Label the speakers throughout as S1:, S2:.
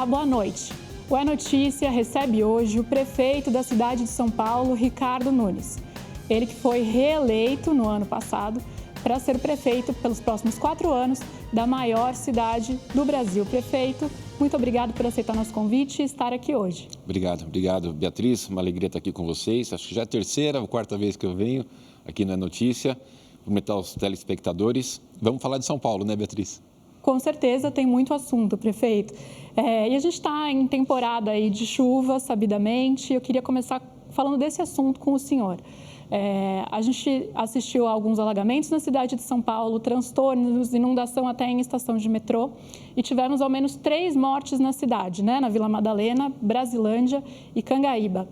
S1: boa noite. O É Notícia recebe hoje o prefeito da cidade de São Paulo, Ricardo Nunes. Ele que foi reeleito no ano passado para ser prefeito pelos próximos 4 anos da maior cidade do Brasil. Prefeito, muito obrigado por aceitar nosso convite e estar aqui hoje.
S2: Obrigado, Beatriz. Uma alegria estar aqui com vocês. Acho que já é a terceira ou quarta vez que eu venho aqui na Notícia, cumprimentar os telespectadores. Vamos falar de São Paulo, né, Beatriz?
S1: Com certeza tem muito assunto, prefeito. E a gente está em temporada aí de chuva, sabidamente. Eu queria começar falando desse assunto com o senhor. A gente assistiu a alguns alagamentos na cidade de São Paulo, transtornos, inundação até em estação de metrô. E tivemos ao menos 3 mortes na cidade, né? Na Vila Madalena, Brasilândia e Cangaíba.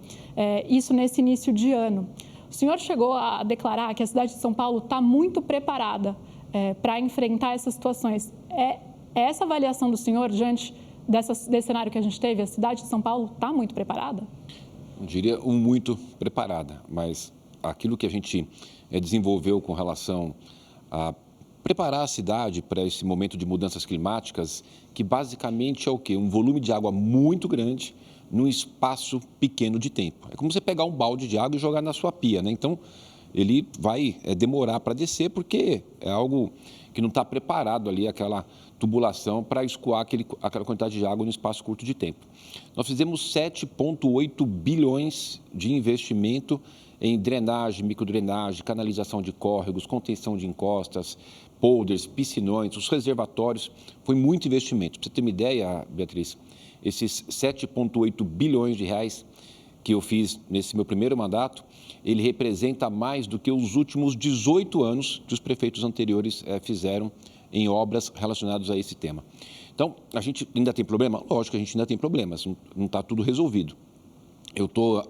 S1: Isso nesse início de ano. O senhor chegou a declarar que a cidade de São Paulo está muito preparada para enfrentar essas situações. Essa avaliação do senhor diante desse cenário que a gente teve, a cidade de São Paulo está muito preparada?
S2: Eu diria muito preparada, mas aquilo que a gente desenvolveu com relação a preparar a cidade para esse momento de mudanças climáticas, que basicamente é o quê? Um volume de água muito grande num espaço pequeno de tempo. É como você pegar um balde de água e jogar na sua pia, né? Então, ele vai demorar para descer porque é algo que não está preparado ali, aquela tubulação para escoar aquela quantidade de água no espaço curto de tempo. Nós fizemos 7,8 bilhões de investimento em drenagem, microdrenagem, canalização de córregos, contenção de encostas, polders, piscinões, os reservatórios. Foi muito investimento. Para você ter uma ideia, Beatriz, esses 7,8 bilhões de reais que eu fiz nesse meu primeiro mandato, ele representa mais do que os últimos 18 anos que os prefeitos anteriores fizeram em obras relacionadas a esse tema. Então, a gente ainda tem problema? Lógico que a gente ainda tem problemas, não está tudo resolvido. Eu estou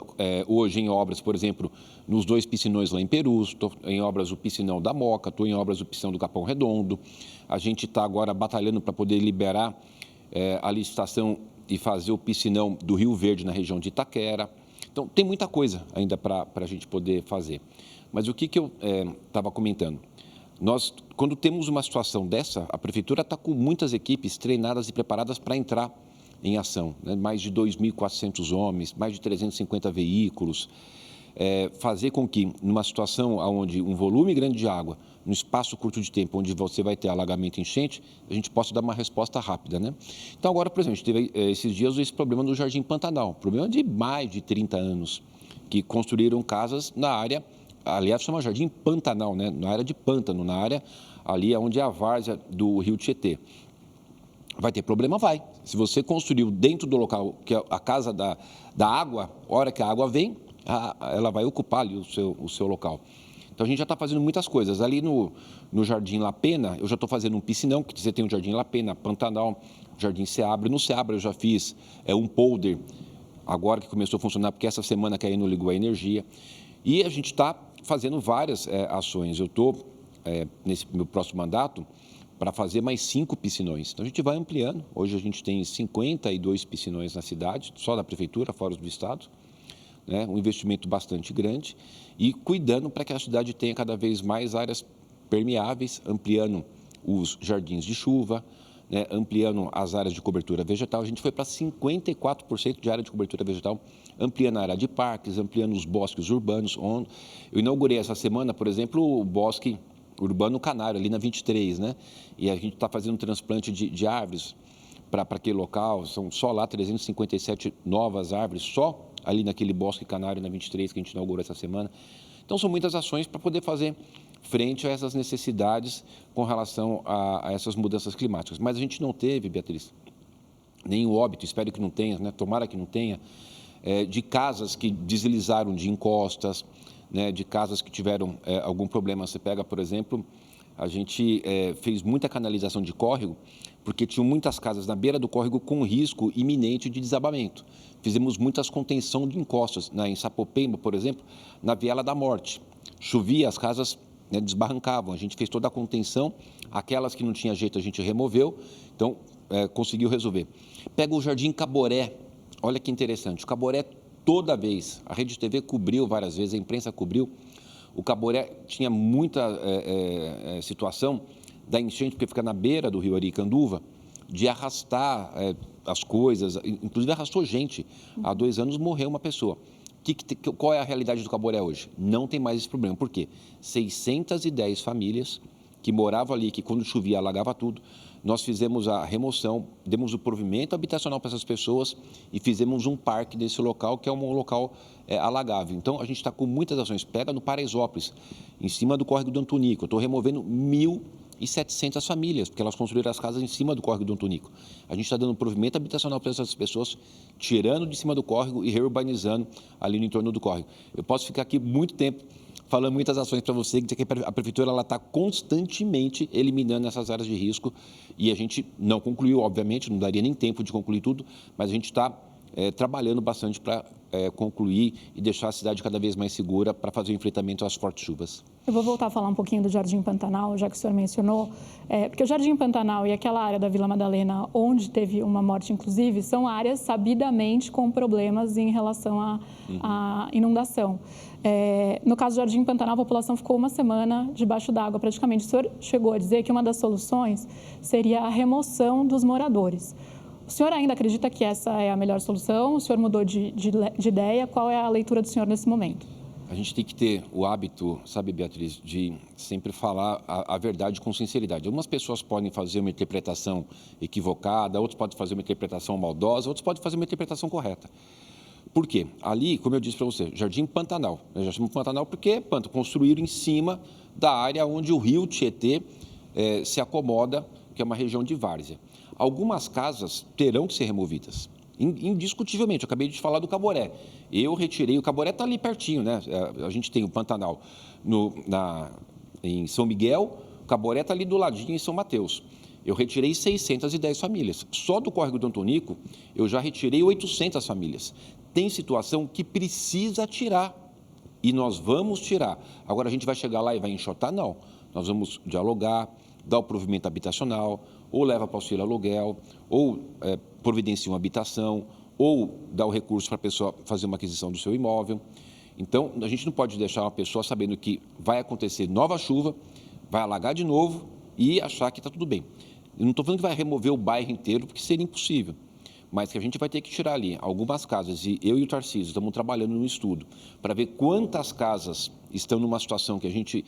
S2: hoje em obras, por exemplo, nos 2 piscinões lá em Perus, estou em obras do piscinão da Moca, estou em obras do piscinão do Capão Redondo. A gente está agora batalhando para poder liberar a licitação e fazer o piscinão do Rio Verde na região de Itaquera. Então, tem muita coisa ainda para a gente poder fazer. Mas o que eu estava comentando? Nós, quando temos uma situação dessa, a Prefeitura está com muitas equipes treinadas e preparadas para entrar em ação. Né? Mais de 2.400 homens, mais de 350 veículos. Fazer com que, numa situação onde um volume grande de água, num espaço curto de tempo, onde você vai ter alagamento e enchente, a gente possa dar uma resposta rápida, né? Então, agora, por exemplo, a gente teve esses dias esse problema no Jardim Pantanal, problema de mais de 30 anos, que construíram casas na área, aliás, chama Jardim Pantanal, né? Na área de pântano, na área ali onde é a várzea do Rio Tietê. Vai ter problema? Vai. Se você construiu dentro do local, que é a casa da água, a hora que a água vem, ela vai ocupar ali o seu local. Então, a gente já está fazendo muitas coisas. Ali no Jardim La Pena, eu já estou fazendo um piscinão, que você tem o Jardim La Pena, Pantanal, Jardim Seabra. No Seabra, eu já fiz um polder, agora que começou a funcionar, porque essa semana que aí não ligou a energia. E a gente está fazendo várias ações. Eu estou, nesse meu próximo mandato, para fazer mais 5 piscinões. Então, a gente vai ampliando. Hoje, a gente tem 52 piscinões na cidade, só da Prefeitura, fora os do Estado. Um investimento bastante grande e cuidando para que a cidade tenha cada vez mais áreas permeáveis, ampliando os jardins de chuva, ampliando as áreas de cobertura vegetal. A gente foi para 54% de área de cobertura vegetal, ampliando a área de parques, ampliando os bosques urbanos. Eu inaugurei essa semana, por exemplo, o bosque urbano Canário, ali na 23, né? E a gente está fazendo um transplante de árvores para aquele local. São só lá 357 novas árvores, só ali naquele bosque Canário, na 23, que a gente inaugurou essa semana. Então, são muitas ações para poder fazer frente a essas necessidades com relação a essas mudanças climáticas. Mas a gente não teve, Beatriz, nenhum óbito, espero que não tenha, né? Tomara que não tenha, de casas que deslizaram de encostas, né? De casas que tiveram algum problema. Você pega, por exemplo, a gente fez muita canalização de córrego, porque tinham muitas casas na beira do córrego com risco iminente de desabamento. Fizemos muitas contenção de encostas, em Sapopemba, por exemplo, na Viela da Morte. Chovia, as casas desbarrancavam, a gente fez toda a contenção, aquelas que não tinha jeito a gente removeu, então conseguiu resolver. Pega o Jardim Caboré, olha que interessante, o Caboré toda vez, a Rede TV cobriu várias vezes, a imprensa cobriu, o Caboré tinha muita situação da enchente, porque fica na beira do rio Aricanduva, de arrastar as coisas, inclusive arrastou gente. Há 2 anos morreu uma pessoa. Qual é a realidade do Caboré hoje? Não tem mais esse problema. Por quê? 610 famílias que moravam ali, que quando chovia alagava tudo. Nós fizemos a remoção, demos o provimento habitacional para essas pessoas e fizemos um parque nesse local, que é um local alagável. Então, a gente está com muitas ações. Pega no Paraisópolis, em cima do córrego do Antunico. Eu estou removendo 1.700 famílias, porque elas construíram as casas em cima do córrego do Antunico. A gente está dando provimento habitacional para essas pessoas, tirando de cima do córrego e reurbanizando ali no entorno do córrego. Eu posso ficar aqui muito tempo falando muitas ações para você, que a Prefeitura está constantemente eliminando essas áreas de risco e a gente não concluiu, obviamente, não daria nem tempo de concluir tudo, mas a gente está trabalhando bastante para concluir e deixar a cidade cada vez mais segura para fazer o enfrentamento às fortes chuvas.
S1: Eu vou voltar a falar um pouquinho do Jardim Pantanal, já que o senhor mencionou, porque o Jardim Pantanal e aquela área da Vila Madalena, onde teve uma morte, inclusive, são áreas sabidamente com problemas em relação à inundação. No caso do Jardim Pantanal, a população ficou uma semana debaixo d'água, praticamente. O senhor chegou a dizer que uma das soluções seria a remoção dos moradores. O senhor ainda acredita que essa é a melhor solução? O senhor mudou de ideia? Qual é a leitura do senhor nesse momento?
S2: A gente tem que ter o hábito, sabe, Beatriz, de sempre falar a verdade com sinceridade. Algumas pessoas podem fazer uma interpretação equivocada, outros podem fazer uma interpretação maldosa, outros podem fazer uma interpretação correta. Por quê? Ali, como eu disse para você, Jardim Pantanal. Já chamo Pantanal porque construíram em cima da área onde o rio Tietê se acomoda, que é uma região de várzea. Algumas casas terão que ser removidas. Indiscutivelmente, eu acabei de falar do Caboré. Eu retirei, o Caboré está ali pertinho, né? A gente tem o Pantanal em São Miguel, o Caboré está ali do ladinho em São Mateus. Eu retirei 610 famílias. Só do córrego do Antonico, eu já retirei 800 famílias. Tem situação que precisa tirar e nós vamos tirar. Agora, a gente vai chegar lá e vai enxotar? Não. Nós vamos dialogar, dar o provimento habitacional, ou leva para o auxílio aluguel, ou providencia uma habitação, ou dá o recurso para a pessoa fazer uma aquisição do seu imóvel. Então, a gente não pode deixar uma pessoa sabendo que vai acontecer nova chuva, vai alagar de novo e achar que está tudo bem. Eu não estou falando que vai remover o bairro inteiro, porque seria impossível, mas que a gente vai ter que tirar ali algumas casas, e eu e o Tarcísio estamos trabalhando num estudo para ver quantas casas estão numa situação que a gente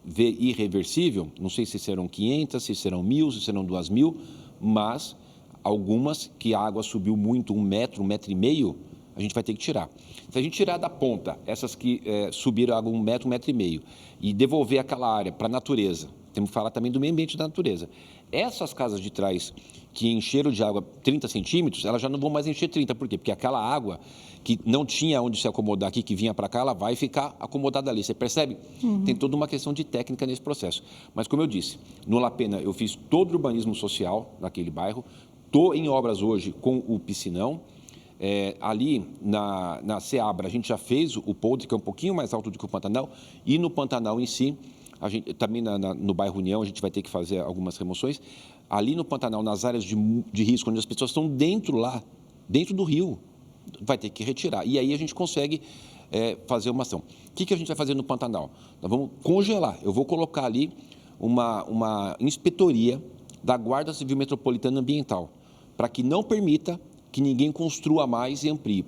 S2: vê irreversível, não sei se serão 500, se serão 1.000, se serão 2.000, mas algumas que a água subiu muito, 1 metro, 1,5 metro, a gente vai ter que tirar. Se a gente tirar da ponta essas que subiram água 1 metro, 1,5 metro, e devolver aquela área para a natureza, temos que falar também do meio ambiente da natureza. Essas casas de trás que encheram de água 30 centímetros, elas já não vão mais encher 30. Por quê? Porque aquela água que não tinha onde se acomodar aqui, que vinha para cá, ela vai ficar acomodada ali. Você percebe? Tem toda uma questão de técnica nesse processo. Mas, como eu disse, no La Pena eu fiz todo o urbanismo social naquele bairro, estou em obras hoje com o piscinão. Ali na Seabra a gente já fez o podre, que é um pouquinho mais alto do que o Pantanal, e no Pantanal em si, a gente, também no bairro União, a gente vai ter que fazer algumas remoções. Ali no Pantanal, nas áreas de risco, onde as pessoas estão dentro do rio, vai ter que retirar. E aí a gente consegue fazer uma ação. O que a gente vai fazer no Pantanal? Nós vamos congelar. Eu vou colocar ali uma inspetoria da Guarda Civil Metropolitana Ambiental, para que não permita que ninguém construa mais e amplie.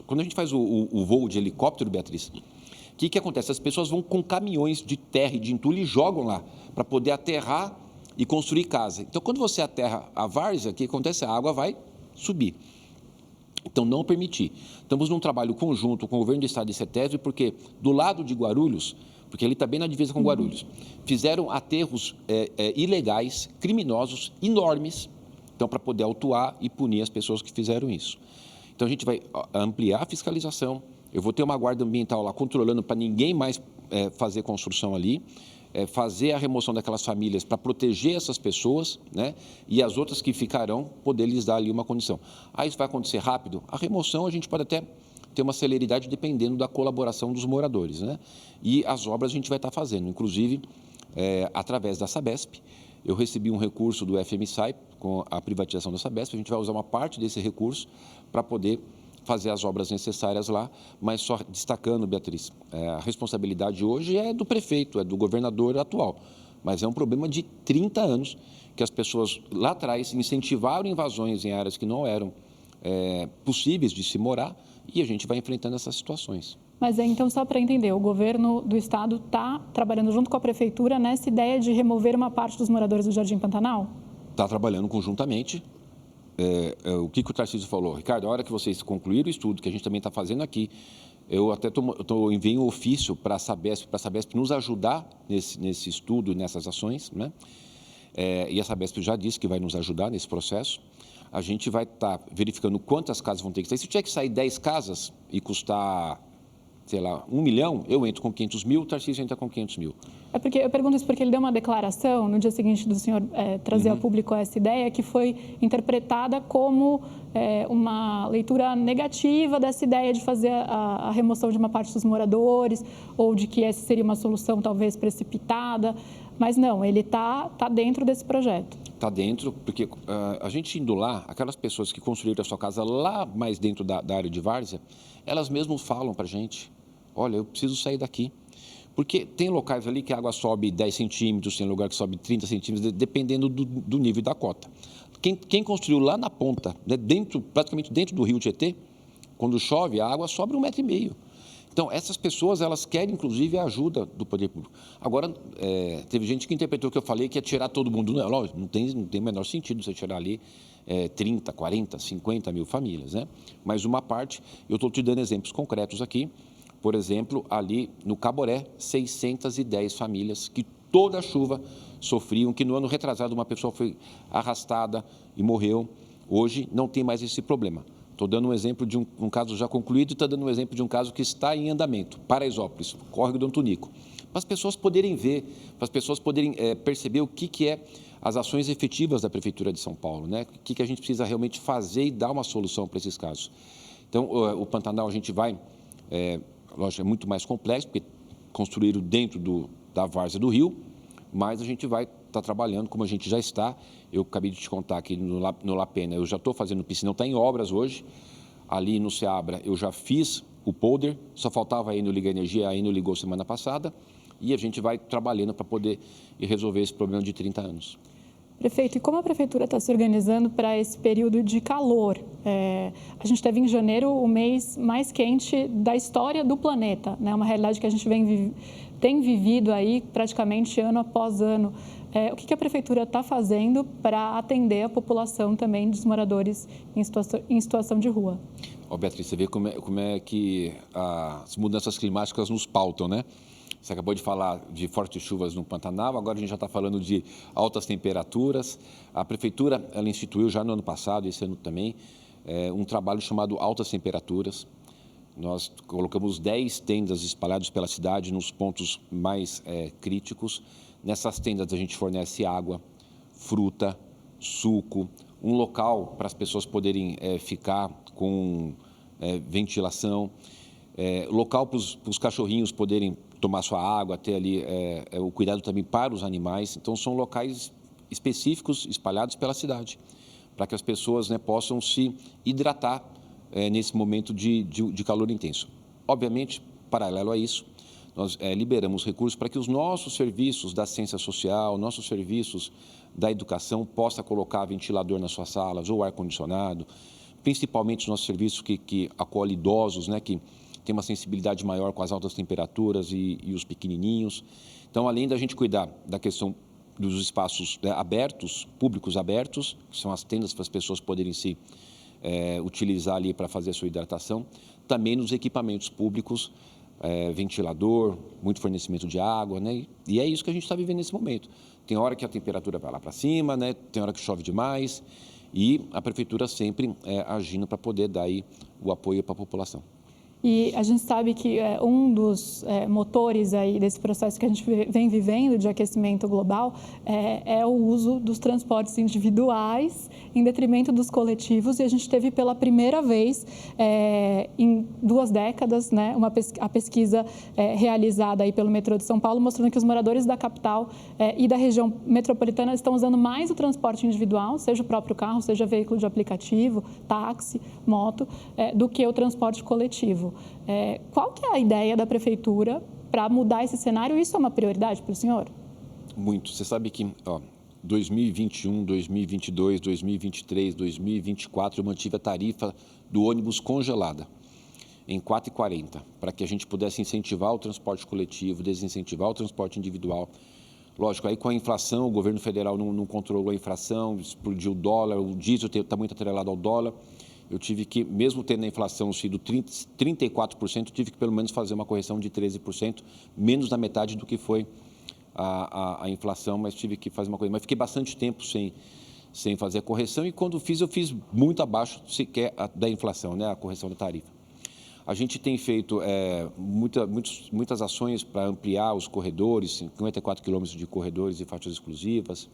S2: Quando a gente faz o voo de helicóptero, Beatriz, o que acontece? As pessoas vão com caminhões de terra e de entulho e jogam lá para poder aterrar e construir casa. Então, quando você aterra a várzea, o que acontece? A água vai subir. Então, não permitir. Estamos num trabalho conjunto com o governo do estado de CETESB, porque do lado de Guarulhos, porque ele está bem na divisa com Guarulhos, fizeram aterros ilegais, criminosos, enormes, então, para poder autuar e punir as pessoas que fizeram isso. Então, a gente vai ampliar a fiscalização. Eu vou ter uma guarda ambiental lá controlando para ninguém mais fazer construção ali, fazer a remoção daquelas famílias para proteger essas pessoas, né? E as outras que ficarão, poder lhes dar ali uma condição. Isso vai acontecer rápido? A remoção a gente pode até ter uma celeridade dependendo da colaboração dos moradores, né? E as obras a gente vai estar fazendo, inclusive através da Sabesp. Eu recebi um recurso do FMSAI com a privatização da Sabesp. A gente vai usar uma parte desse recurso para poder fazer as obras necessárias lá, mas só destacando, Beatriz, a responsabilidade hoje é do prefeito, é do governador atual. mas é um problema de 30 anos que as pessoas lá atrás incentivaram invasões em áreas que não eram possíveis de se morar e a gente vai enfrentando essas situações.
S1: Mas então, só para entender, o governo do estado está trabalhando junto com a prefeitura nessa ideia de remover uma parte dos moradores do Jardim Pantanal?
S2: Está trabalhando conjuntamente. O que o Tarcísio falou? Ricardo, a hora que vocês concluírem o estudo, que a gente também está fazendo aqui, eu até enviei um ofício para a Sabesp nos ajudar nesse estudo, nessas ações, né? E a Sabesp já disse que vai nos ajudar nesse processo. A gente vai estar verificando quantas casas vão ter que sair. Se tiver que sair 10 casas e custar, sei lá, 1 milhão, eu entro com 500 mil, o Tarcísio entra com 500 mil.
S1: Eu pergunto isso porque ele deu uma declaração no dia seguinte do senhor trazer ao público essa ideia, que foi interpretada como uma leitura negativa dessa ideia de fazer a remoção de uma parte dos moradores, ou de que essa seria uma solução talvez precipitada, mas não, ele está dentro desse projeto.
S2: Está dentro, porque a gente indo lá, aquelas pessoas que construíram a sua casa lá mais dentro da área de várzea, elas mesmas falam para a gente, olha, eu preciso sair daqui. Porque tem locais ali que a água sobe 10 centímetros, tem lugar que sobe 30 centímetros, dependendo do nível da cota. Quem construiu lá na ponta, né, praticamente dentro do rio Tietê, quando chove, a água sobe 1,5 metro. Então, essas pessoas, elas querem, inclusive, a ajuda do poder público. Agora, teve gente que interpretou que eu falei que ia tirar todo mundo. Não, lógico, não tem o menor sentido você tirar ali 30, 40, 50 mil famílias, né? Mas uma parte, eu estou te dando exemplos concretos aqui. Por exemplo, ali no Caboré, 610 famílias que toda a chuva sofriam, que no ano retrasado uma pessoa foi arrastada e morreu. Hoje não tem mais esse problema. Estou dando um exemplo de um caso já concluído e estou dando um exemplo de um caso que está em andamento, Paraisópolis, córrego do Antunico. Para as pessoas poderem ver, para as pessoas poderem perceber o que é as ações efetivas da Prefeitura de São Paulo, né? O que a gente precisa realmente fazer e dar uma solução para esses casos. Então, o Pantanal a gente vai, lógico, é muito mais complexo, porque construíram dentro da várzea do rio, mas a gente vai estar trabalhando como a gente já está. Eu acabei de te contar aqui no La Pena, eu já estou fazendo piscinão, está em obras hoje. Ali no Ceabra eu já fiz o polder, só faltava aí no Liga Energia, aí no ligou semana passada, e a gente vai trabalhando para poder resolver esse problema de 30 anos.
S1: Prefeito, e como a Prefeitura está se organizando para esse período de calor? A gente teve em janeiro o mês mais quente da história do planeta, né? Uma realidade que a gente tem vivido aí praticamente ano após ano. O que a Prefeitura está fazendo para atender a população também dos moradores em situação de rua?
S2: Beatriz, você vê como é que as mudanças climáticas nos pautam, né? Você acabou de falar de fortes chuvas no Pantanal, agora a gente já está falando de altas temperaturas. A Prefeitura, ela instituiu já no ano passado, esse ano também, um trabalho chamado Altas Temperaturas. Nós colocamos 10 tendas espalhadas pela cidade nos pontos mais críticos. Nessas tendas a gente fornece água, fruta, suco, um local para as pessoas poderem ficar com ventilação, local para os cachorrinhos poderem tomar sua água, ter ali o cuidado também para os animais. Então, são locais específicos espalhados pela cidade, para que as pessoas possam se hidratar nesse momento de calor intenso. Obviamente, paralelo a isso, nós liberamos recursos para que os nossos serviços da ciência social, nossos serviços da educação, possa colocar ventilador nas suas salas ou ar-condicionado, principalmente os nossos serviços que acolhem idosos, né, que tem uma sensibilidade maior com as altas temperaturas e os pequenininhos. Então, além da gente cuidar da questão dos espaços abertos, públicos abertos, que são as tendas para as pessoas poderem se utilizar ali para fazer a sua hidratação, também nos equipamentos públicos, ventilador, muito fornecimento de água, né? E é isso que a gente está vivendo nesse momento. Tem hora que a temperatura vai lá para cima, né? Tem hora que chove demais e a Prefeitura sempre agindo para poder dar aí o apoio para a população.
S1: E a gente sabe que um dos motores aí desse processo que a gente vem vivendo de aquecimento global é o uso dos transportes individuais em detrimento dos coletivos. E a gente teve pela primeira vez em 2 décadas, né, a pesquisa realizada aí pelo metrô de São Paulo, mostrando que os moradores da capital e da região metropolitana estão usando mais o transporte individual, seja o próprio carro, seja veículo de aplicativo, táxi, moto, do que o transporte coletivo. Qual que é a ideia da Prefeitura para mudar esse cenário? Isso é uma prioridade para o senhor?
S2: Muito. Você sabe que 2021, 2022, 2023, 2024, eu mantive a tarifa do ônibus congelada em R$ 4,40, para que a gente pudesse incentivar o transporte coletivo, desincentivar o transporte individual. Lógico, aí com a inflação, o governo federal não controlou a inflação, explodiu o dólar, o diesel está muito atrelado ao dólar. Eu tive que, mesmo tendo a inflação sido 34%, tive que pelo menos fazer uma correção de 13%, menos da metade do que foi a inflação, mas tive que fazer uma coisa. Mas fiquei bastante tempo sem fazer a correção e quando eu fiz muito abaixo sequer da inflação, né, a correção da tarifa. A gente tem feito muitas ações para ampliar os corredores, 54 quilômetros de corredores e faixas exclusivas,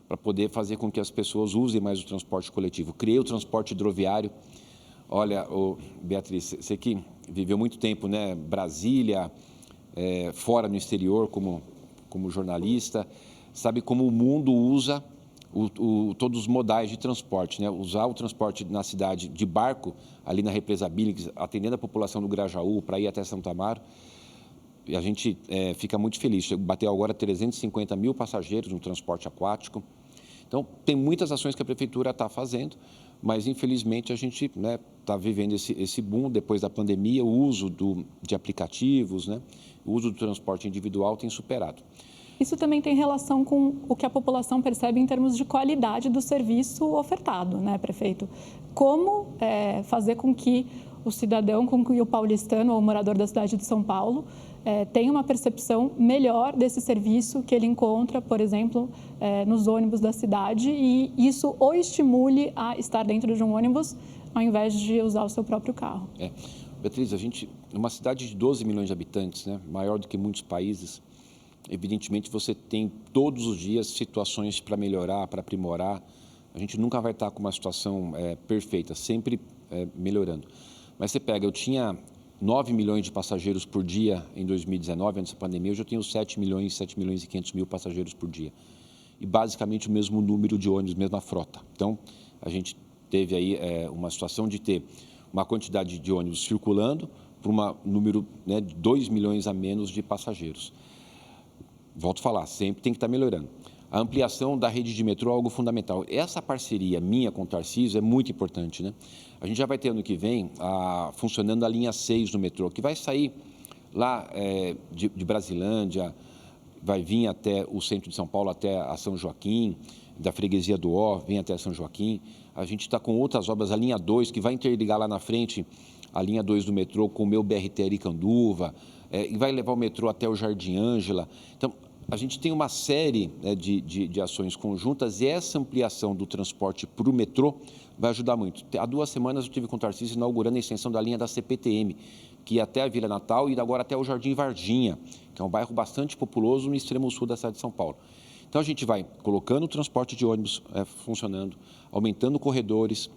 S2: para poder fazer com que as pessoas usem mais o transporte coletivo. Criei o transporte hidroviário. Olha, Beatriz, você que viveu muito tempo, né, Brasília, fora no exterior como jornalista, sabe como o mundo usa todos os modais de transporte, né? Usar o transporte na cidade de barco, ali na represa Billings, atendendo a população do Grajaú, para ir até Santo Amaro. E a gente fica muito feliz. Bateu agora 350 mil passageiros no transporte aquático. Então, tem muitas ações que a Prefeitura está fazendo, mas, infelizmente, a gente está vivendo esse boom depois da pandemia. O uso de aplicativos, né? O uso do transporte individual tem superado.
S1: Isso também tem relação com o que a população percebe em termos de qualidade do serviço ofertado, né, prefeito? Como fazer com que o cidadão, com que o paulistano ou o morador da cidade de São Paulo tenha uma percepção melhor desse serviço que ele encontra, por exemplo, nos ônibus da cidade e isso o estimule a estar dentro de um ônibus ao invés de usar o seu próprio carro?
S2: Beatriz, numa cidade de 12 milhões de habitantes, né, maior do que muitos países, evidentemente, você tem todos os dias situações para melhorar, para aprimorar. A gente nunca vai estar com uma situação perfeita, sempre melhorando. Mas você pega, eu tinha 9 milhões de passageiros por dia em 2019, antes da pandemia, hoje eu tenho 7 milhões e 500 mil passageiros por dia. E basicamente o mesmo número de ônibus, mesma frota. Então, a gente teve aí uma situação de ter uma quantidade de ônibus circulando por um número de 2 milhões a menos de passageiros. Volto a falar, sempre tem que estar melhorando. A ampliação da rede de metrô é algo fundamental. Essa parceria minha com o Tarcísio é muito importante, né? A gente já vai ter ano que vem funcionando a linha 6 do metrô, que vai sair lá de Brasilândia, vai vir até o centro de São Paulo, até a São Joaquim, da freguesia do Ó, vem até São Joaquim. A gente está com outras obras, a linha 2, que vai interligar lá na frente a linha 2 do metrô com o meu BRT Aricanduva, e vai levar o metrô até o Jardim Ângela. Então, a gente tem uma série de ações conjuntas e essa ampliação do transporte para o metrô vai ajudar muito. Há 2 semanas eu estive com o Tarcísio inaugurando a extensão da linha da CPTM, que ia até a Vila Natal e agora até o Jardim Varginha, que é um bairro bastante populoso no extremo sul da cidade de São Paulo. Então, a gente vai colocando o transporte de ônibus funcionando, aumentando corredores,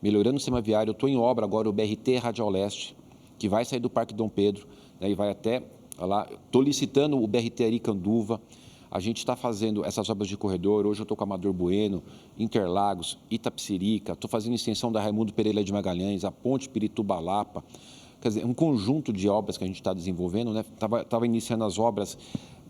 S2: melhorando o sistema viário. Eu estou em obra agora, o BRT Radial Leste, que vai sair do Parque Dom Pedro, e vai até lá. Estou licitando o BRT Aricanduva. A gente está fazendo essas obras de corredor. Hoje eu estou com Amador Bueno, Interlagos, Itapecerica. Estou fazendo extensão da Raimundo Pereira de Magalhães, a Ponte Pirituba-Lapa. Quer dizer, um conjunto de obras que a gente está desenvolvendo, né? Estava iniciando as obras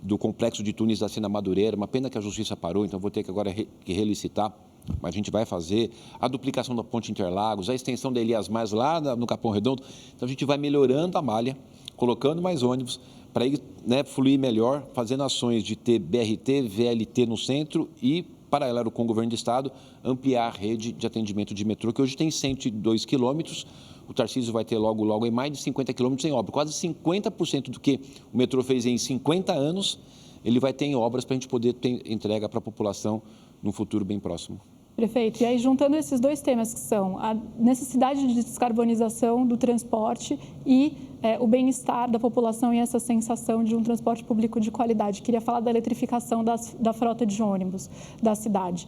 S2: do complexo de túneis da Sena Madureira. Uma pena que a Justiça parou, então vou ter que agora relicitar. Mas a gente vai fazer a duplicação da Ponte Interlagos, a extensão da Elias Mais lá no Capão Redondo. Então, a gente vai melhorando a malha, colocando mais ônibus para ir fluir melhor, fazendo ações de ter BRT, VLT no centro e, paralelo com o governo do estado, ampliar a rede de atendimento de metrô, que hoje tem 102 quilômetros. O Tarcísio vai ter logo em mais de 50 quilômetros em obra. Quase 50% do que o metrô fez em 50 anos, ele vai ter em obras para a gente poder ter entrega para a população num futuro bem próximo.
S1: Prefeito, e aí juntando esses 2 temas que são a necessidade de descarbonização do transporte e o bem-estar da população e essa sensação de um transporte público de qualidade. Queria falar da eletrificação da frota de ônibus da cidade.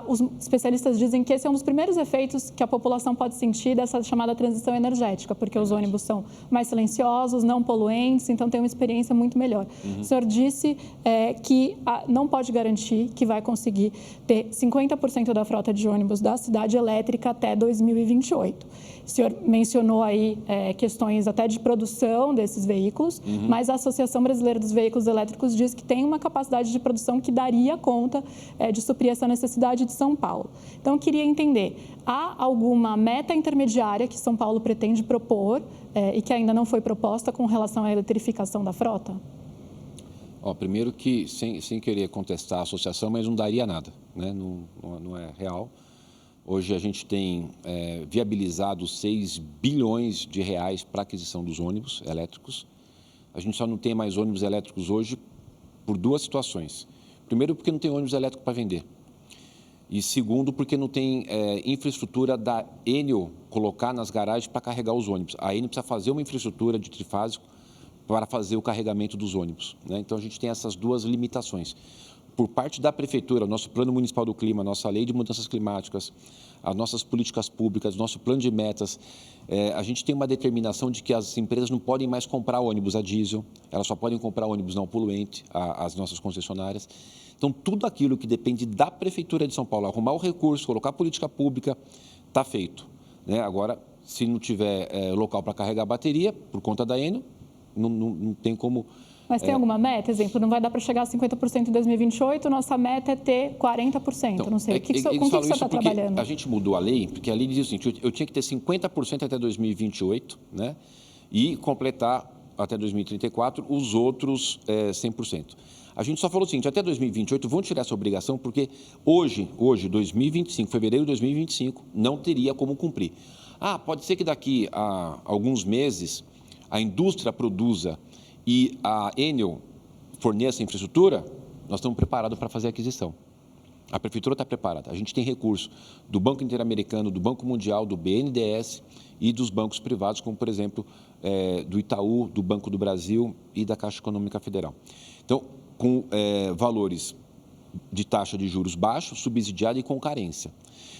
S1: Os especialistas dizem que esse é um dos primeiros efeitos que a população pode sentir dessa chamada transição energética, porque os ônibus são mais silenciosos, não poluentes, então tem uma experiência muito melhor. O senhor disse que não pode garantir que vai conseguir ter 50% da frota de ônibus da cidade elétrica até 2028. O senhor mencionou aí questões questões até de produção desses veículos, mas a Associação Brasileira dos Veículos Elétricos diz que tem uma capacidade de produção que daria conta de suprir essa necessidade de São Paulo. Então, eu queria entender, há alguma meta intermediária que São Paulo pretende propor e que ainda não foi proposta com relação à eletrificação da frota?
S2: Primeiro que, sem querer contestar a associação, mas não daria nada, né? Não é real. Hoje a gente tem viabilizado 6 bilhões de reais para a aquisição dos ônibus elétricos. A gente só não tem mais ônibus elétricos hoje por 2 situações. Primeiro, porque não tem ônibus elétrico para vender. E segundo, porque não tem infraestrutura da Enel colocar nas garagens para carregar os ônibus. A Enel precisa fazer uma infraestrutura de trifásico para fazer o carregamento dos ônibus, né? Então, a gente tem essas 2 limitações. Por parte da Prefeitura, nosso Plano Municipal do Clima, nossa Lei de Mudanças Climáticas, as nossas políticas públicas, nosso plano de metas, a gente tem uma determinação de que as empresas não podem mais comprar ônibus a diesel, elas só podem comprar ônibus não poluente, as nossas concessionárias. Então, tudo aquilo que depende da Prefeitura de São Paulo, arrumar o recurso, colocar a política pública, está feito, né? Agora, se não tiver local para carregar a bateria, por conta da Enel, não tem como...
S1: Mas tem alguma meta? Exemplo, não vai dar para chegar a 50% em 2028, nossa meta é ter 40%,
S2: então,
S1: não sei. Com o que você está trabalhando?
S2: A gente mudou a lei, porque a lei diz o seguinte, eu tinha que ter 50% até 2028, né? E completar até 2034 os outros 100%. A gente só falou o seguinte, até 2028 vão tirar essa obrigação, porque hoje, 2025, fevereiro de 2025, não teria como cumprir. Pode ser que daqui a alguns meses a indústria produza e a Enel forneça a infraestrutura, nós estamos preparados para fazer a aquisição. A Prefeitura está preparada. A gente tem recurso do Banco Interamericano, do Banco Mundial, do BNDES e dos bancos privados, como, por exemplo, do Itaú, do Banco do Brasil e da Caixa Econômica Federal. Então, com valores de taxa de juros baixos, subsidiada e com carência.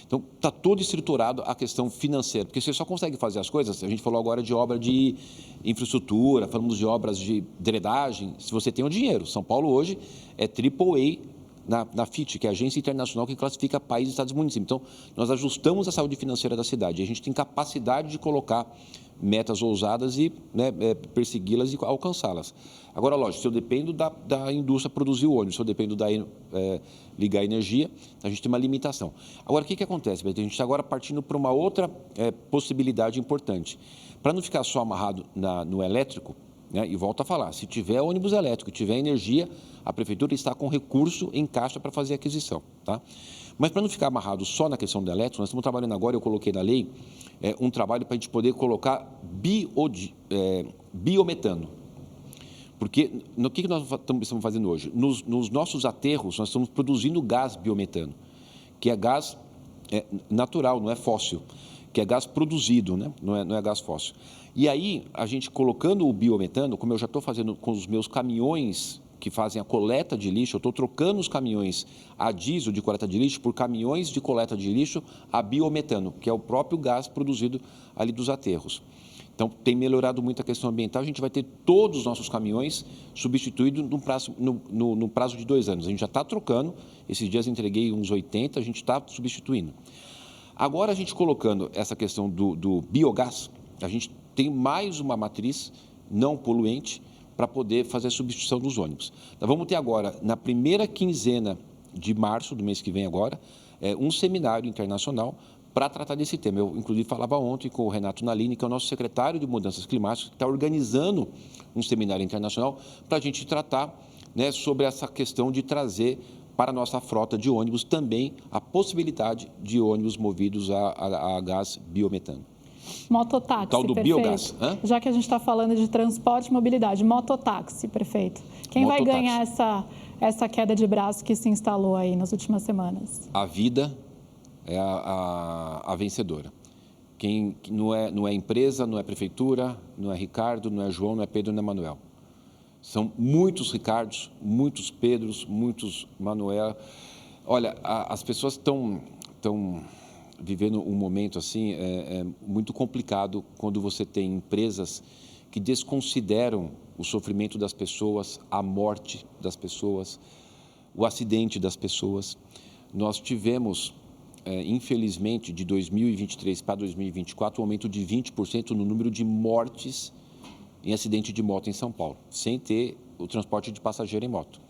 S2: Então, está todo estruturado a questão financeira, porque você só consegue fazer as coisas, a gente falou agora de obra de infraestrutura, falamos de obras de drenagem, se você tem o dinheiro. São Paulo hoje é AAA na FIT, que é a agência internacional que classifica países, estados e municípios. Então, nós ajustamos a saúde financeira da cidade e a gente tem capacidade de colocar metas ousadas e persegui-las e alcançá-las. Agora, lógico, se eu dependo da indústria produzir o ônibus, se eu dependo da ligar a energia, a gente tem uma limitação. Agora, o que acontece, Beto? A gente está agora partindo para uma outra possibilidade importante. Para não ficar só amarrado no elétrico, né, e volto a falar, se tiver ônibus elétrico, tiver energia, a Prefeitura está com recurso em caixa para fazer a aquisição, tá? Mas para não ficar amarrado só na questão do elétrico, nós estamos trabalhando agora, eu coloquei na lei, um trabalho para a gente poder colocar biometano. Porque o que nós estamos fazendo hoje? Nos nossos aterros, nós estamos produzindo gás biometano, que é gás natural, não é fóssil, que é gás produzido, né? Não é gás fóssil. E aí, a gente colocando o biometano, como eu já estou fazendo com os meus caminhões que fazem a coleta de lixo, eu estou trocando os caminhões a diesel de coleta de lixo por caminhões de coleta de lixo a biometano, que é o próprio gás produzido ali dos aterros. Então, tem melhorado muito a questão ambiental. A gente vai ter todos os nossos caminhões substituídos no prazo de 2 anos. A gente já está trocando. Esses dias entreguei uns 80, a gente está substituindo. Agora, a gente colocando essa questão do biogás, a gente tem mais uma matriz não poluente para poder fazer a substituição dos ônibus. Nós vamos ter agora, na primeira quinzena de março, do mês que vem agora, um seminário internacional para tratar desse tema. Eu, inclusive, falava ontem com o Renato Nalini, que é o nosso secretário de Mudanças Climáticas, que está organizando um seminário internacional para a gente tratar, né, sobre essa questão de trazer para a nossa frota de ônibus também a possibilidade de ônibus movidos a gás biometano.
S1: Mototáxi,
S2: tal do
S1: prefeito.
S2: Biogás.
S1: Já que a gente está falando de transporte e mobilidade, mototáxi, prefeito. Quem vai ganhar essa queda de braço que se instalou aí nas últimas semanas?
S2: A vida é a vencedora. Quem não é empresa, não é prefeitura, não é Ricardo, não é João, não é Pedro, não é Manuel. São muitos Ricardos, muitos Pedros, muitos Manuel. Olha, as pessoas estão vivendo um momento assim muito complicado quando você tem empresas que desconsideram o sofrimento das pessoas, a morte das pessoas, o acidente das pessoas. Nós tivemos infelizmente, de 2023 para 2024, um aumento de 20% no número de mortes em acidente de moto em São Paulo, sem ter o transporte de passageiro em moto.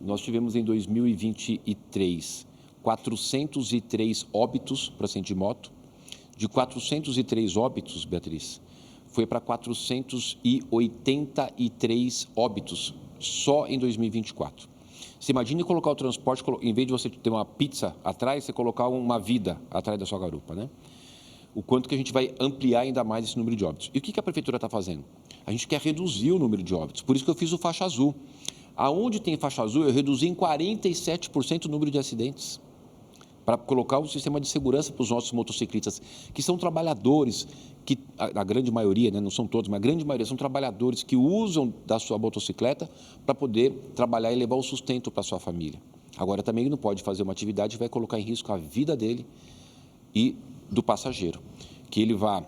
S2: Nós tivemos em 2023 403 óbitos por acidente de moto. De 403 óbitos, Beatriz, foi para 483 óbitos só em 2024. Você imagine colocar o transporte, em vez de você ter uma pizza atrás, você colocar uma vida atrás da sua garupa, né? O quanto que a gente vai ampliar ainda mais esse número de óbitos. E o que a prefeitura está fazendo? A gente quer reduzir o número de óbitos, por isso que eu fiz o faixa azul. Aonde tem faixa azul, eu reduzi em 47% o número de acidentes, para colocar um sistema de segurança para os nossos motociclistas, que são trabalhadores, que a grande maioria, né, não são todos, mas a grande maioria são trabalhadores que usam da sua motocicleta para poder trabalhar e levar o sustento para a sua família. Agora, também ele não pode fazer uma atividade que vai colocar em risco a vida dele e do passageiro, que ele vá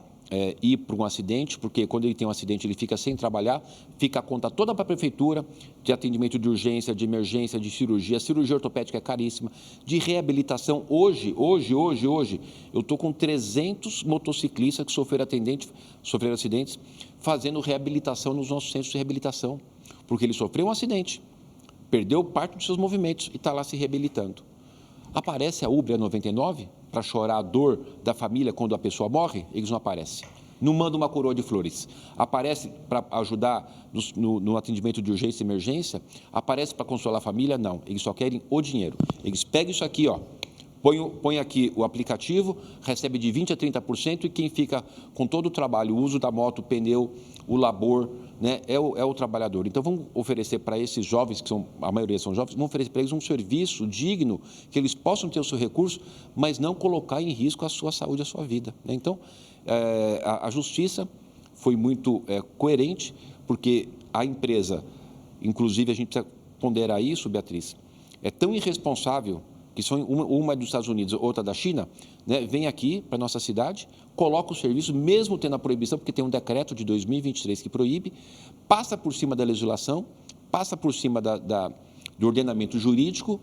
S2: ir para um acidente, porque quando ele tem um acidente ele fica sem trabalhar, fica a conta toda para a prefeitura, de atendimento de urgência, de emergência, de cirurgia ortopédica é caríssima, de reabilitação. Hoje, eu estou com 300 motociclistas que sofreram acidentes, fazendo reabilitação nos nossos centros de reabilitação, porque ele sofreu um acidente, perdeu parte dos seus movimentos e está lá se reabilitando. Aparece a Uber 99 para chorar a dor da família quando a pessoa morre? Eles não aparecem. Não mandam uma coroa de flores. Aparece para ajudar no atendimento de urgência e emergência? Aparece para consolar a família? Não. Eles só querem o dinheiro. Eles pegam isso aqui, ó, põe aqui o aplicativo, recebe de 20% a 30% e quem fica com todo o trabalho, o uso da moto, o pneu, o labor, né, é o trabalhador. Então, vamos oferecer para esses jovens, que a maioria são jovens, vamos oferecer para eles um serviço digno, que eles possam ter o seu recurso, mas não colocar em risco a sua saúde, a sua vida, né? Então, a Justiça foi muito coerente, porque a empresa, inclusive a gente precisa ponderar isso, Beatriz, é tão irresponsável que são uma dos Estados Unidos, outra da China, né, vem aqui para a nossa cidade, coloca o serviço, mesmo tendo a proibição, porque tem um decreto de 2023 que proíbe, passa por cima da legislação, passa por cima do ordenamento jurídico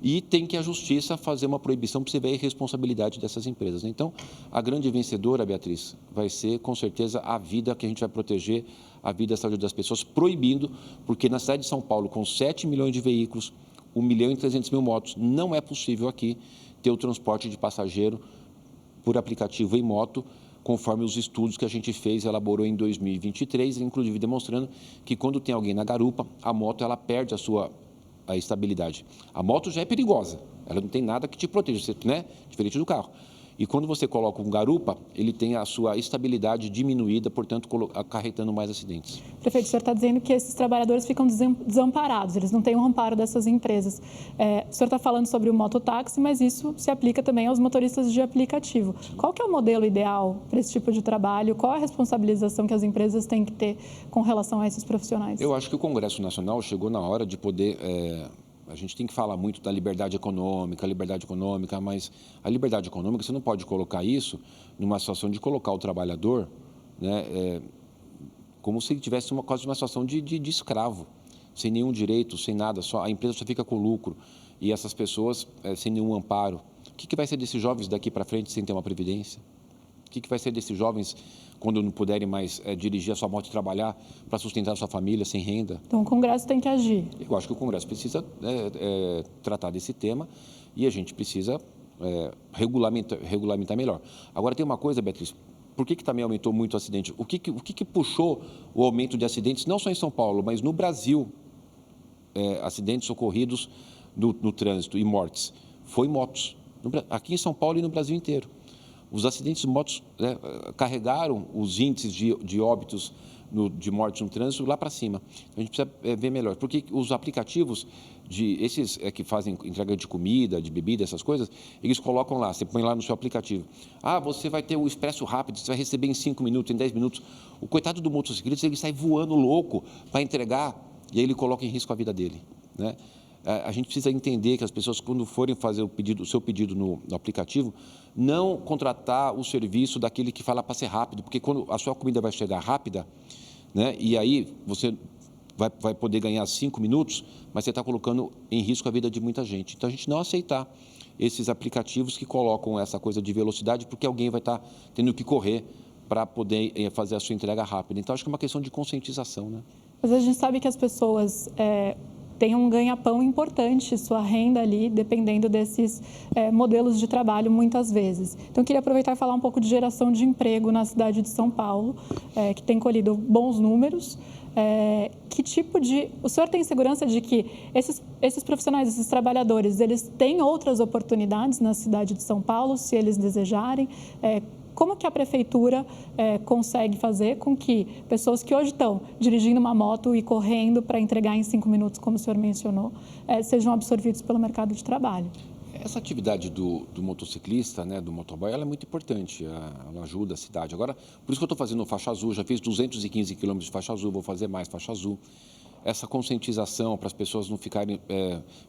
S2: e tem que a Justiça fazer uma proibição para você ver a irresponsabilidade dessas empresas. Então, a grande vencedora, Beatriz, vai ser, com certeza, a vida que a gente vai proteger, a vida e a saúde das pessoas, proibindo, porque na cidade de São Paulo, com 7 milhões de veículos, 1.300.000 motos, não é possível aqui ter o transporte de passageiro por aplicativo em moto, conforme os estudos que a gente fez, elaborou em 2023, inclusive demonstrando que quando tem alguém na garupa, a moto ela perde a estabilidade. A moto já é perigosa, ela não tem nada que te proteja, né? Diferente do carro. E quando você coloca um garupa, ele tem a sua estabilidade diminuída, portanto, acarretando mais acidentes.
S1: Prefeito, o senhor está dizendo que esses trabalhadores ficam desamparados, eles não têm o amparo dessas empresas. O senhor está falando sobre o mototáxi, mas isso se aplica também aos motoristas de aplicativo. Qual que é o modelo ideal para esse tipo de trabalho? Qual a responsabilização que as empresas têm que ter com relação a esses profissionais?
S2: Eu acho que o Congresso Nacional chegou na hora de poder... A gente tem que falar muito da liberdade econômica, mas a liberdade econômica, você não pode colocar isso numa situação de colocar o trabalhador, né, como se tivesse quase uma situação de escravo, sem nenhum direito, sem nada, a empresa só fica com lucro e essas pessoas sem nenhum amparo. O que vai ser desses jovens daqui para frente sem ter uma previdência? O que vai ser desses jovens quando não puderem mais dirigir a sua moto e trabalhar para sustentar a sua família sem renda?
S1: Então, o Congresso tem que agir.
S2: Eu acho que o Congresso precisa tratar desse tema e a gente precisa regulamentar melhor. Agora, tem uma coisa, Beatriz, por que também aumentou muito o acidente? O que puxou o aumento de acidentes, não só em São Paulo, mas no Brasil, acidentes ocorridos no trânsito e mortes? Foi motos, aqui em São Paulo e no Brasil inteiro. Os acidentes de motos carregaram os índices de óbitos de mortes no trânsito lá para cima. A gente precisa ver melhor, porque os aplicativos, esses que fazem entrega de comida, de bebida, essas coisas, eles colocam lá, você põe lá no seu aplicativo. Você vai ter o expresso rápido, você vai receber em 5 minutos, em 10 minutos. O coitado do motociclista, ele sai voando louco para entregar e aí ele coloca em risco a vida dele, né? A gente precisa entender que as pessoas, quando forem fazer o seu pedido no aplicativo, não contratar o serviço daquele que fala para ser rápido, porque quando a sua comida vai chegar rápida, né, e aí você vai poder ganhar 5 minutos, mas você está colocando em risco a vida de muita gente. Então, a gente não aceitar esses aplicativos que colocam essa coisa de velocidade, porque alguém vai estar tendo que correr para poder fazer a sua entrega rápida. Então, acho que é uma questão de conscientização, né?
S1: Mas a gente sabe que as pessoas têm um ganha-pão importante, sua renda ali, dependendo desses modelos de trabalho, muitas vezes. Então, eu queria aproveitar e falar um pouco de geração de emprego na cidade de São Paulo, que tem colhido bons números. Que tipo de... O senhor tem segurança de que esses profissionais, esses trabalhadores, eles têm outras oportunidades na cidade de São Paulo, se eles desejarem? Como que a prefeitura consegue fazer com que pessoas que hoje estão dirigindo uma moto e correndo para entregar em 5 minutos, como o senhor mencionou, sejam absorvidos pelo mercado de trabalho?
S2: Essa atividade do motociclista, né, do motoboy, ela é muito importante, ela ajuda a cidade. Agora, por isso que eu estou fazendo faixa azul, já fiz 215 quilômetros de faixa azul, vou fazer mais faixa azul. Essa conscientização para as pessoas não ficarem